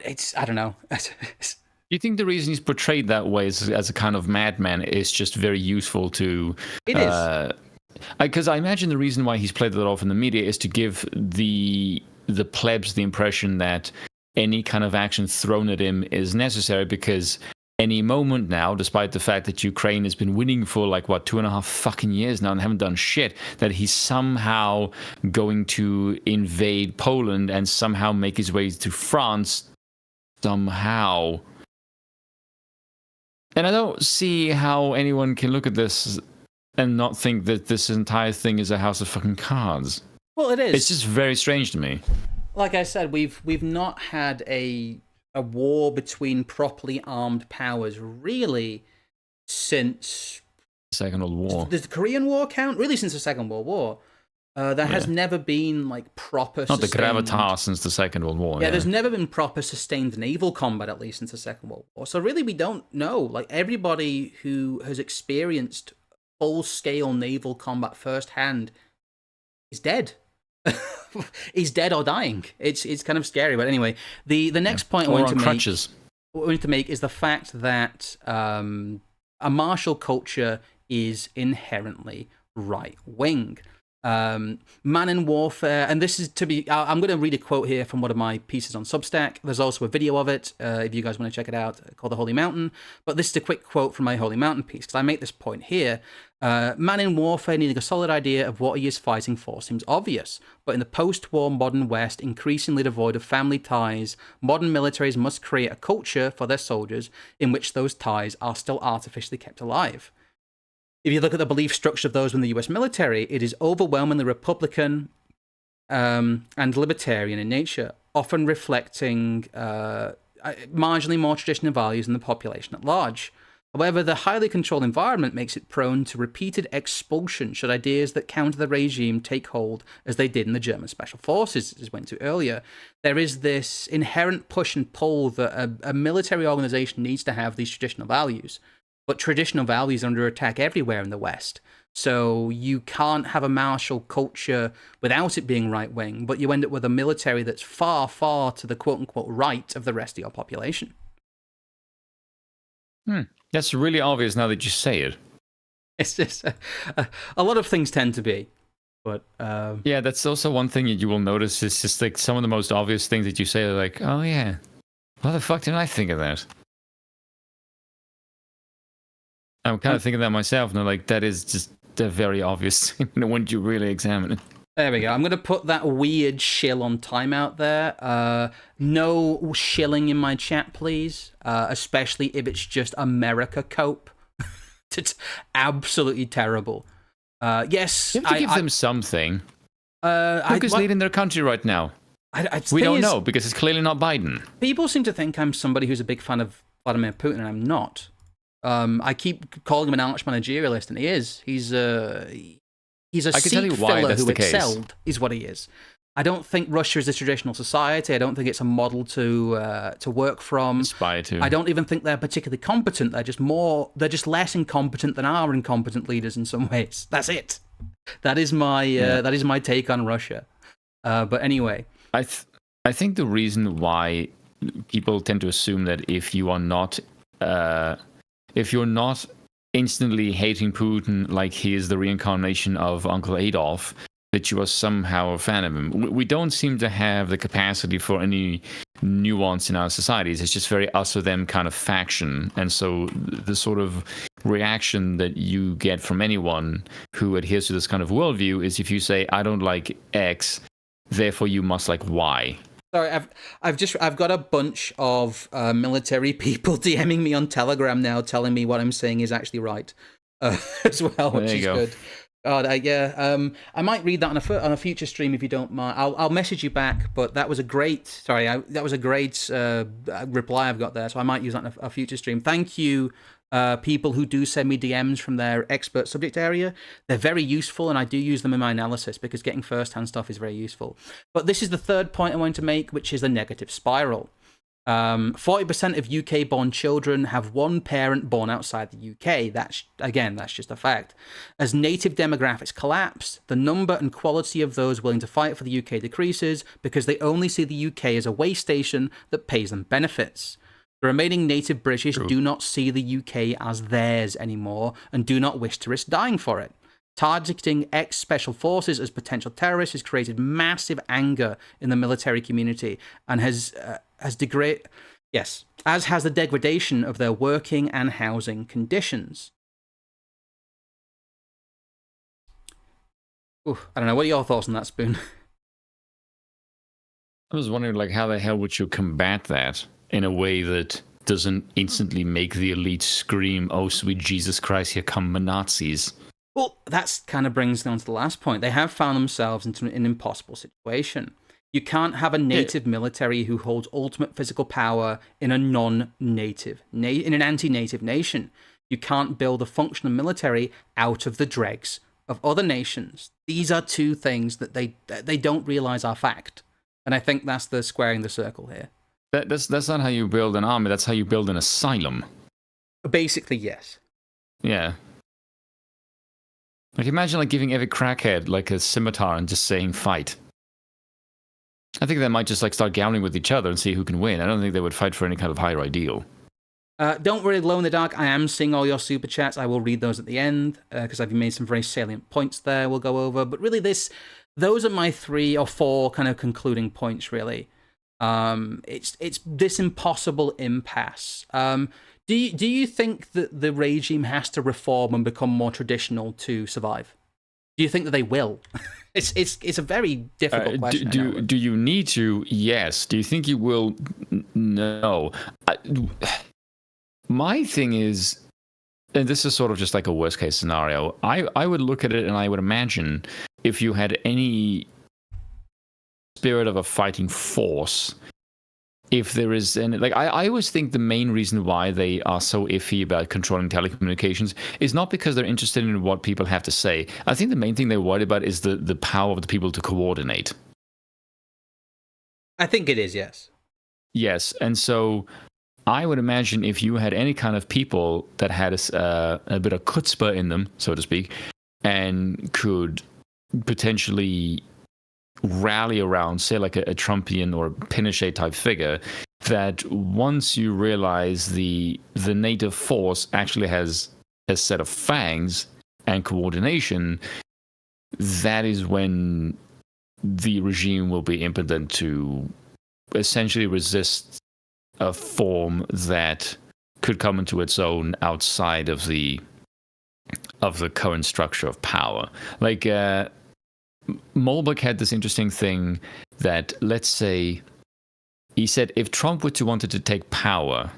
Speaker 1: it's, I don't know.
Speaker 2: You think the reason he's portrayed that way as a kind of madman is just very useful to...
Speaker 1: It is.
Speaker 2: Because I imagine the reason why he's played that off in the media is to give the plebs the impression that any kind of action thrown at him is necessary, because any moment now, despite the fact that Ukraine has been winning for 2.5 fucking years now and haven't done shit, that he's somehow going to invade Poland and somehow make his way to France somehow. And I don't see how anyone can look at this and not think that this entire thing is a house of fucking cards.
Speaker 1: Well, it is.
Speaker 2: It's just very strange to me.
Speaker 1: Like I said, we've not had a war between properly armed powers really since
Speaker 2: Second World War.
Speaker 1: Does the Korean War count? Really, since the Second World War. There has never been proper
Speaker 2: not
Speaker 1: sustained...
Speaker 2: the gravitas since the Second World War.
Speaker 1: Yeah, there's never been proper sustained naval combat, at least since the Second World War. So really, we don't know. Everybody who has experienced full-scale naval combat firsthand is dead. He's dead or dying. It's kind of scary. But anyway, the next point I want to make is the fact that a martial culture is inherently right-wing. Man in warfare, and this is I'm going to read a quote here from one of my pieces on Substack. There's also a video of it if you guys want to check it out, called The Holy Mountain. But this is a quick quote from my Holy Mountain piece, because I make this point here. Man in warfare needing a solid idea of what he is fighting for seems obvious, but in the post-war modern West, increasingly devoid of family ties, modern militaries must create a culture for their soldiers in which those ties are still artificially kept alive. If you look at the belief structure of those in the US military, it is overwhelmingly Republican and libertarian in nature, often reflecting marginally more traditional values than the population at large. However, the highly controlled environment makes it prone to repeated expulsion should ideas that counter the regime take hold, as they did in the German Special Forces, as we went to earlier. There is this inherent push and pull that a military organization needs to have these traditional values. But traditional values are under attack everywhere in the West. So you can't have a martial culture without it being right-wing, but you end up with a military that's far, far to the quote-unquote right of the rest of your population.
Speaker 2: That's really obvious now that you say it.
Speaker 1: It's just a lot of things tend to be. But
Speaker 2: yeah, that's also one thing that you will notice. It's just some of the most obvious things that you say are like, oh yeah, why the fuck didn't I think of that? I'm kind of thinking that myself, and that is just a very obvious thing when you really examine it.
Speaker 1: There we go. I'm going to put that weird shill on timeout there. No shilling in my chat, please. Especially if it's just America cope. It's absolutely terrible. Yes,
Speaker 2: you have to give them something. Look who's leading their country right now. We don't know, because it's clearly not Biden.
Speaker 1: People seem to think I'm somebody who's a big fan of Vladimir Putin, and I'm not. I keep calling him an arch managerialist, and he is. He's a seat filler who excelled, is what he is. I don't think Russia is a traditional society. I don't think it's a model to work from.
Speaker 2: Aspire to.
Speaker 1: I don't even think they're particularly competent. They're just less incompetent than our incompetent leaders in some ways. That's it. That is my take on Russia. But anyway,
Speaker 2: I think the reason why people tend to assume that if you're not instantly hating Putin like he is the reincarnation of Uncle Adolf, that you are somehow a fan of him. We don't seem to have the capacity for any nuance in our societies. It's just very us or them kind of faction. And so the sort of reaction that you get from anyone who adheres to this kind of worldview is if you say, I don't like X, therefore you must like Y.
Speaker 1: Sorry, I've got a bunch of military people DMing me on Telegram now, telling me what I'm saying is actually right, as well, which is good. God, I might read that on a future stream if you don't mind. I'll message you back. But that was a great reply I've got there, so I might use that in a future stream. Thank you. People who do send me DMs from their expert subject area. They're very useful, and I do use them in my analysis because getting first-hand stuff is very useful. But this is the third point I want to make, which is the negative spiral. 40% of UK-born children have one parent born outside the UK. That's just a fact. As native demographics collapse, the number and quality of those willing to fight for the UK decreases because they only see the UK as a way station that pays them benefits. The remaining native British do not see the UK as theirs anymore and do not wish to risk dying for it. Targeting ex-special forces as potential terrorists has created massive anger in the military community and as has the degradation of their working and housing conditions. Oof, I don't know. What are your thoughts on that, Spoon?
Speaker 2: I was wondering, like, how the hell would you combat that in a way that doesn't instantly make the elite scream, "Oh, sweet Jesus Christ, here come the Nazis"?
Speaker 1: Well, that kind of brings down to the last point. They have found themselves into an impossible situation. You can't have a native military who holds ultimate physical power in a non-native, in an anti-native nation. You can't build a functional military out of the dregs of other nations. These are two things that they don't realize are fact. And I think that's the squaring the circle here.
Speaker 2: That's not how you build an army. That's how you build an asylum.
Speaker 1: Basically, yes.
Speaker 2: Yeah. Like, imagine like giving every crackhead like a scimitar and just saying fight. I think they might just like start gambling with each other and see who can win. I don't think they would fight for any kind of higher ideal.
Speaker 1: Don't worry, Glow in the Dark. I am seeing all your super chats. I will read those at the end because I've made some very salient points there we'll go over. But really, those are my 3 or 4 kind of concluding points, really. It's this impossible impasse. Do you think that the regime has to reform and become more traditional to survive? Do you think that they will? It's a very difficult question.
Speaker 2: Do you need to? Yes. Do you think you will? No. My thing is, and this is sort of just like a worst case scenario, I would look at it and I would imagine if you had any spirit of a fighting force, if there is any, like, I always think the main reason why they are so iffy about controlling telecommunications is not because they're interested in what people have to say. I think the main thing they're worried about is the power of the people to coordinate.
Speaker 1: I think it is, yes.
Speaker 2: Yes, and so I would imagine if you had any kind of people that had a bit of chutzpah in them, so to speak, and could potentially rally around, say, like a Trumpian or Pinochet type figure, that once you realize the native force actually has a set of fangs and coordination, that is when the regime will be impotent to essentially resist a form that could come into its own outside of the current structure of power. Like Molbach had this interesting thing that, let's say, he said if Trump were to wanted to take power,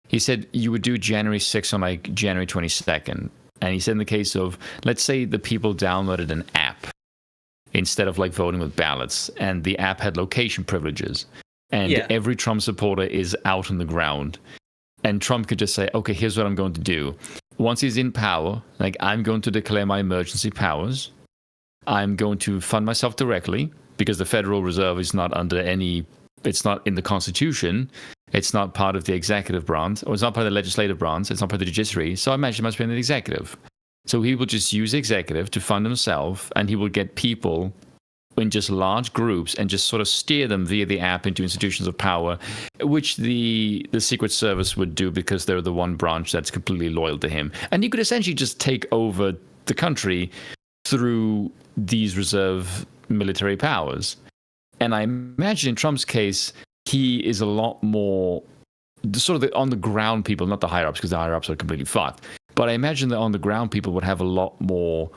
Speaker 2: he said you would do January 6th on like January 22nd. And he said in the case of, let's say the people downloaded an app instead of like voting with ballots, and the app had location privileges, and every Trump supporter is out on the ground, and Trump could just say, okay, here's what I'm going to do. Once he's in power, like, I'm going to declare my emergency powers. I'm going to fund myself directly because the Federal Reserve is not under any, it's not in the Constitution. It's not part of the executive branch, or it's not part of the legislative branch. It's not part of the judiciary. So I imagine it must be in the executive. So he will just use the executive to fund himself, and he will get people in just large groups and just sort of steer them via the app into institutions of power, which the Secret Service would do because they're the one branch that's completely loyal to him. And you could essentially just take over the country through these reserve military powers. And I imagine in Trump's case, he is a lot more sort of the on-the-ground people, not the higher-ups, because the higher-ups are completely fucked. But I imagine the on-the-ground people would have a lot more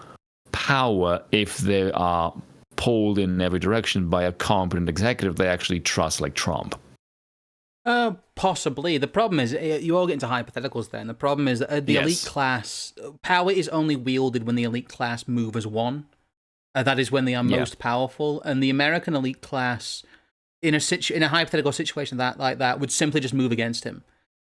Speaker 2: power if they are pulled in every direction by a competent executive they actually trust, like Trump.
Speaker 1: Possibly. The problem is, you all get into hypotheticals then. The problem is that the elite class, power is only wielded when the elite class move as one. That is when they are most powerful. And the American elite class, in a hypothetical situation like that, would simply just move against him.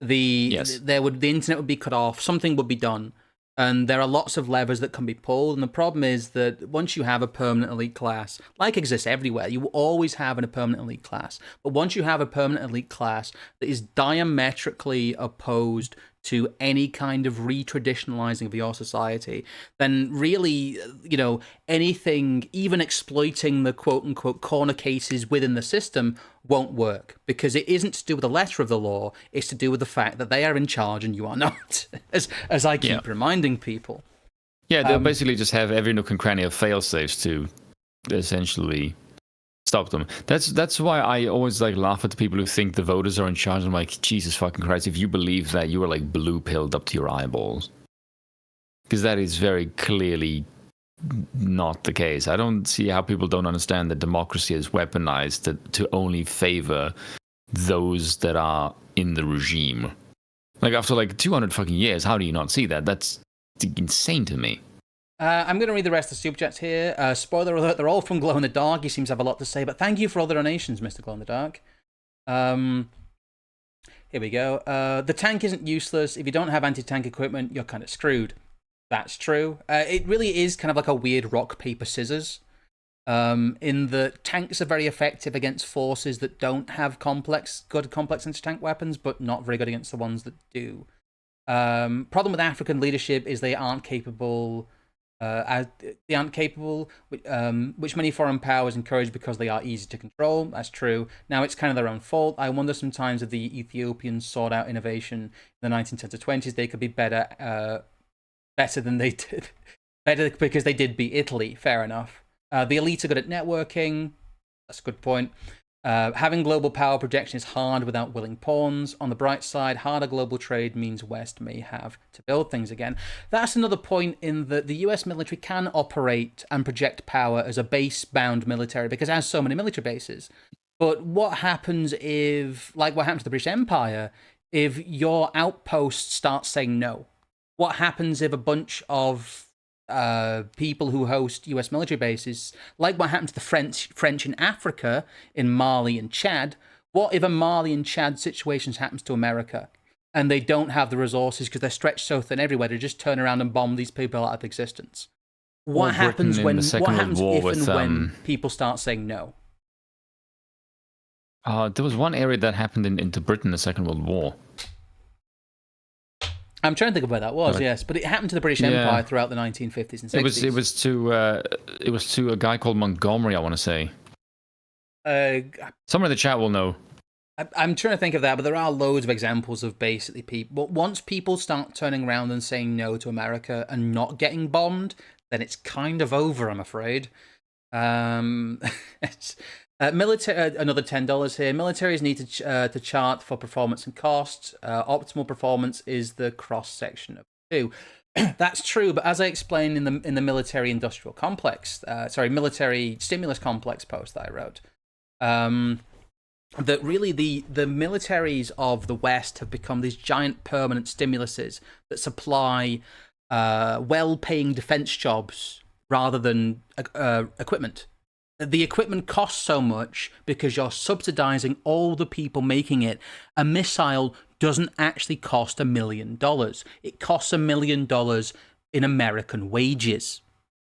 Speaker 1: The internet would be cut off, something would be done. And there are lots of levers that can be pulled. And the problem is that once you have a permanent elite class, like exists everywhere, you will always have a permanent elite class. But once you have a permanent elite class that is diametrically opposed to any kind of re-traditionalizing of your society, then really, anything, even exploiting the quote-unquote corner cases within the system won't work, because it isn't to do with the letter of the law, it's to do with the fact that they are in charge and you are not, as I keep reminding people.
Speaker 2: Yeah, they'll basically just have every nook and cranny of fail-safes to essentially stop them. That's why I always laugh at the people who think the voters are in charge. I'm like, Jesus fucking Christ, if you believe that, you are blue-pilled up to your eyeballs. Because that is very clearly not the case. I don't see how people don't understand that democracy is weaponized to only favor those that are in the regime. After 200 fucking years, how do you not see that? That's insane to me.
Speaker 1: I'm going to read the rest of the super chats here. Spoiler alert, they're all from Glow in the Dark. He seems to have a lot to say, but thank you for all the donations, Mr. Glow in the Dark. Here we go. The tank isn't useless. If you don't have anti-tank equipment, you're kind of screwed. That's true. It really is kind of like a weird rock, paper, scissors. In the tanks are very effective against forces that don't have good complex anti-tank weapons, but not very good against the ones that do. Problem with African leadership is they aren't capable... which many foreign powers encourage because they are easy to control. That's true. Now, it's kind of their own fault. I wonder sometimes if the Ethiopians sought out innovation in the 1910s to 20s, they could be better than they did. Better because they did beat Italy. Fair enough. The elite are good at networking. That's a good point. Having global power projection is hard without willing pawns. On the bright side, harder global trade means West may have to build things again. That's another point in that the US military can operate and project power as a base-bound military because it has so many military bases. But what happens if, like what happened to the British Empire, if your outposts start saying no? What happens if a bunch of people who host US military bases, like what happened to the French in Africa, in Mali and Chad? What if a Mali and Chad situation happens to America and they don't have the resources because they're stretched so thin everywhere to just turn around and bomb these people out of existence? What happens when? What happens if and when people start saying no?
Speaker 2: There was one area that happened into Britain in the Second World War.
Speaker 1: I'm trying to think of where that was, yes, but it happened to the British Empire throughout the 1950s and 60s.
Speaker 2: It was to a guy called Montgomery, I want to say. Someone in the chat will know.
Speaker 1: I'm trying to think of that, but there are loads of examples of basically people. But once people start turning around and saying no to America and not getting bombed, then it's kind of over, I'm afraid. Military, another $10 here. Militaries need to chart for performance and cost. Optimal performance is the cross section of the two. That's true, but as I explained in the military industrial complex, military stimulus complex post that I wrote, that really the militaries of the West have become these giant permanent stimuluses that supply well-paying defense jobs rather than equipment. The equipment costs so much because you're subsidizing all the people making it. A missile doesn't actually cost $1 million. It costs $1 million in American wages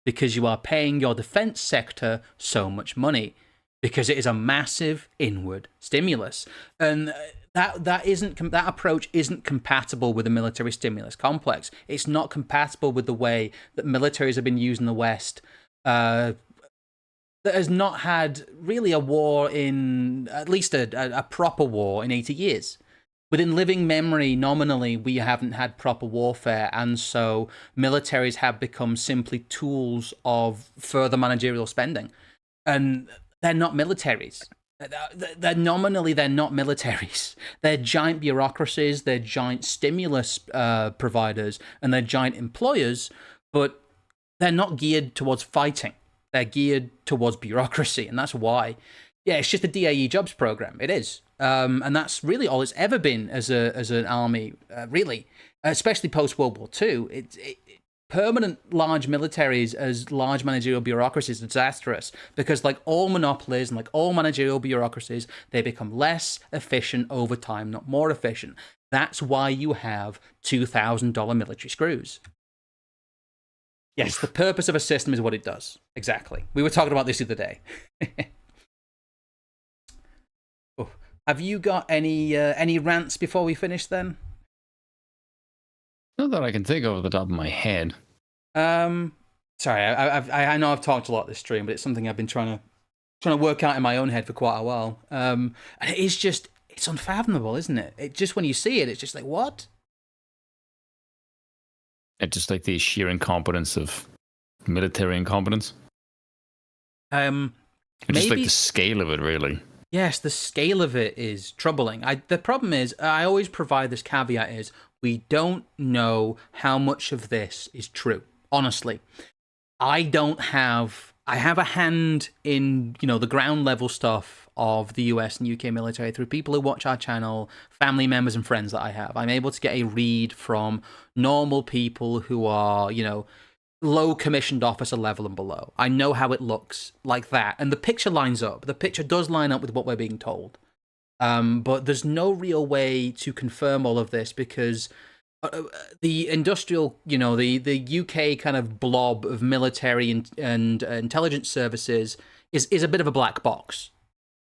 Speaker 1: because you are paying your defense sector so much money because it is a massive inward stimulus. And that approach isn't compatible with the military stimulus complex. It's not compatible with the way that militaries have been used in the West that has not had really a war in, at least a proper war in 80 years. Within living memory, nominally, we haven't had proper warfare, and so militaries have become simply tools of further managerial spending. And they're not militaries. They're not militaries. They're giant bureaucracies, they're giant stimulus providers, and they're giant employers, but they're not geared towards fighting. They're geared towards bureaucracy, and that's why. Yeah, it's just a DAE jobs program. It is, and that's really all it's ever been as an army, really, especially post World War II. Permanent large militaries as large managerial bureaucracies are disastrous because, like all monopolies and like all managerial bureaucracies, they become less efficient over time, not more efficient. That's why you have $2,000 military screws. Yes, the purpose of a system is what it does. Exactly. We were talking about this the other day. Have you got any rants before we finish then?
Speaker 2: Not that I can think of at the top of my head.
Speaker 1: Sorry, I know I've talked a lot this stream, but it's something I've been trying to work out in my own head for quite a while. And it is just, it's unfathomable, isn't it? It just, when you see it, it's just like, what?
Speaker 2: It's just like the sheer incompetence of military incompetence. Just like the scale of it, really.
Speaker 1: Yes, the scale of it is troubling. The problem is, I always provide this caveat is, we don't know how much of this is true. Honestly, I have a hand in, the ground level stuff of the US and UK military through people who watch our channel, family members and friends that I have. I'm able to get a read from normal people who are, low commissioned officer level and below. I know how it looks like that. And the picture lines up. The picture does line up with what we're being told. But there's no real way to confirm all of this because the industrial, the UK kind of blob of military and intelligence services is a bit of a black box.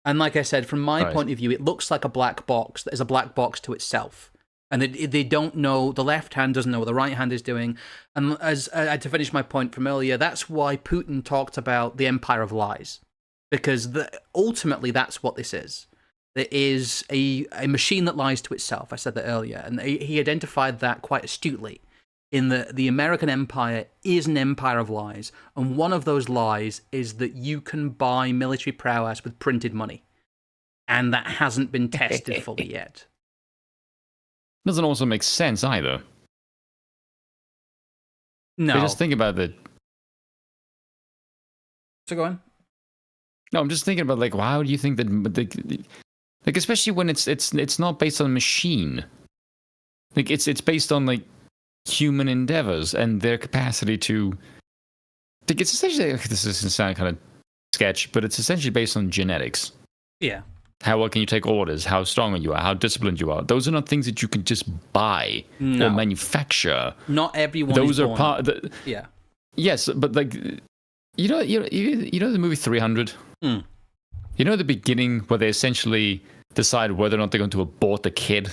Speaker 1: And like I said, from my point of view, it looks like a black box that is a black box to itself. And they don't know, the left hand doesn't know what the right hand is doing. And as to finish my point from earlier, that's why Putin talked about the empire of lies. Because ultimately, that's what this is. It is a machine that lies to itself. I said that earlier. And he identified that quite astutely. In the American empire is an empire of lies. And one of those lies is that you can buy military prowess with printed money. And that hasn't been tested fully yet.
Speaker 2: Doesn't also make sense either.
Speaker 1: No.
Speaker 2: But just think about it.
Speaker 1: So go on.
Speaker 2: No, I'm just thinking about how do you think that especially when it's not based on machine. It's based on human endeavors and their capacity to. It's essentially, this is sound kind of sketch, but it's essentially based on genetics.
Speaker 1: Yeah.
Speaker 2: How well can you take orders? How strong you are? How disciplined you are? Those are not things that you can just buy or manufacture.
Speaker 1: Not everyone.
Speaker 2: Those
Speaker 1: is
Speaker 2: are
Speaker 1: born.
Speaker 2: part.
Speaker 1: Yeah.
Speaker 2: Yes, but you know the movie 300.
Speaker 1: Mm.
Speaker 2: You know the beginning where they essentially decide whether or not they're going to abort the kid.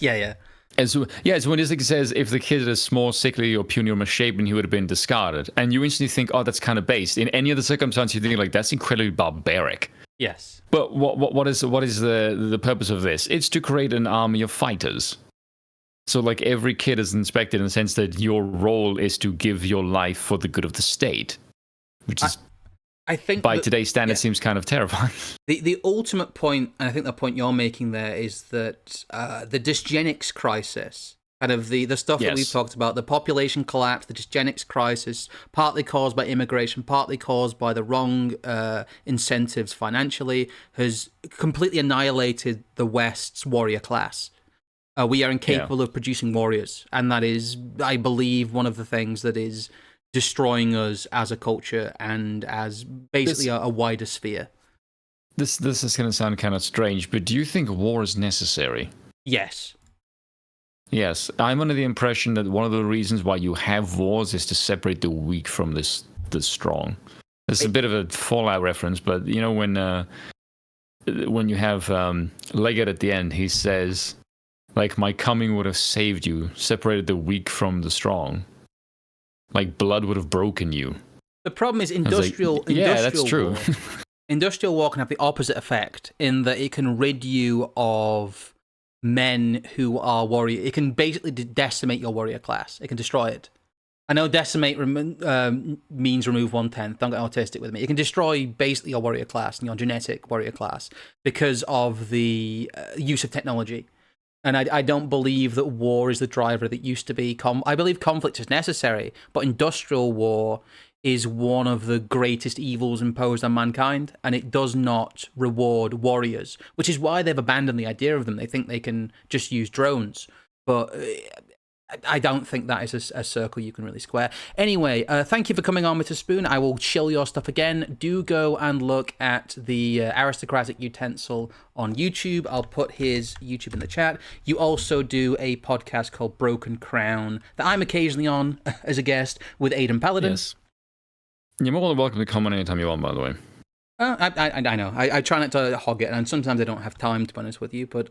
Speaker 1: Yeah.
Speaker 2: And so, it's when this says if the kid is small, sickly, or puny or misshapen, he would have been discarded. And you instantly think, oh, that's kind of based. In any other circumstance, you think that's incredibly barbaric.
Speaker 1: Yes.
Speaker 2: But what is the purpose of this? It's to create an army of fighters. So every kid is inspected in the sense that your role is to give your life for the good of the state, which is,
Speaker 1: I think,
Speaker 2: by today's standards, seems kind of terrifying.
Speaker 1: The ultimate point, and I think the point you're making there, is that the dysgenics crisis, kind of the stuff that we've talked about, the population collapse, the dysgenics crisis, partly caused by immigration, partly caused by the wrong incentives financially, has completely annihilated the West's warrior class. We are incapable of producing warriors, and that is, I believe, one of the things that is destroying us as a culture and as basically a wider sphere.
Speaker 2: This is going to sound kind of strange, but do you think war is necessary?
Speaker 1: Yes.
Speaker 2: Yes, I'm under the impression that one of the reasons why you have wars is to separate the weak from the strong. It's a bit of a Fallout reference, but when you have Legate at the end, he says, my coming would have saved you, separated the weak from the strong. Blood would have broken you.
Speaker 1: The problem is industrial
Speaker 2: that's true.
Speaker 1: War. Industrial war can have the opposite effect in that it can rid you of men who are warrior. It can basically decimate your warrior class. It can destroy it. I know decimate means remove 1/10. Don't get autistic with me. It can destroy basically your warrior class and your genetic warrior class because of the use of technology. And I don't believe that war is the driver that used to be. I believe conflict is necessary, but industrial war is one of the greatest evils imposed on mankind, and it does not reward warriors, which is why they've abandoned the idea of them. They think they can just use drones, but I don't think that is a circle you can really square. Anyway, thank you for coming on, Mr. Spoon. I will chill your stuff again. Do go and look at the Aristocratic Utensil on YouTube. I'll put his YouTube in the chat. You also do a podcast called Broken Crown that I'm occasionally on as a guest with Aidan Paladin.
Speaker 2: Yes. You're more than welcome to come on anytime you want, by the way.
Speaker 1: I know. I try not to hog it, and sometimes I don't have time, to be honest with you. But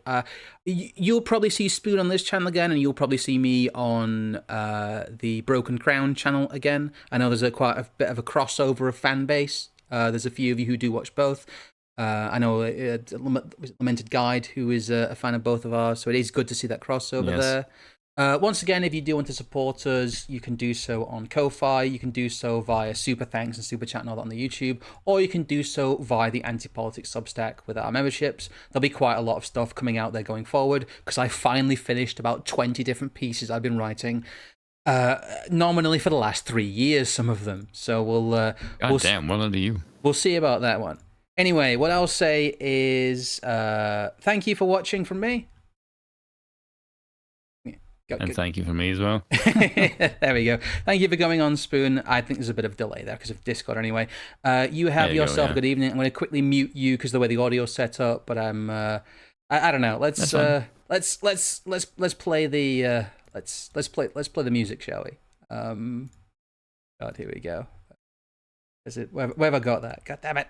Speaker 1: you'll probably see Spoon on this channel again, and you'll probably see me on the Broken Crown channel again. I know there's quite a bit of a crossover of fan base. There's a few of you who do watch both. I know Lamented Guide, who is a fan of both of ours, so it is good to see that crossover there. Once again, if you do want to support us, you can do so on Ko-Fi, you can do so via Super Thanks and Super Chat and all that on the YouTube, or you can do so via the Anti-Politics Substack with our memberships. There'll be quite a lot of stuff coming out there going forward, because I finally finished about 20 different pieces I've been writing, nominally for the last 3 years, some of them. So well done to you. We'll see about that one. Anyway, what I'll say is thank you for watching from me.
Speaker 2: Thank you for me as well.
Speaker 1: There we go. Thank you for going on, Spoon. I think there's a bit of delay there because of Discord anyway. You have yourself a good evening. I'm going to quickly mute you because the way the audio's set up, but I'm I don't know. Let's play the let's play the music, shall we? God, here we go. Is it where have I got that? God damn it.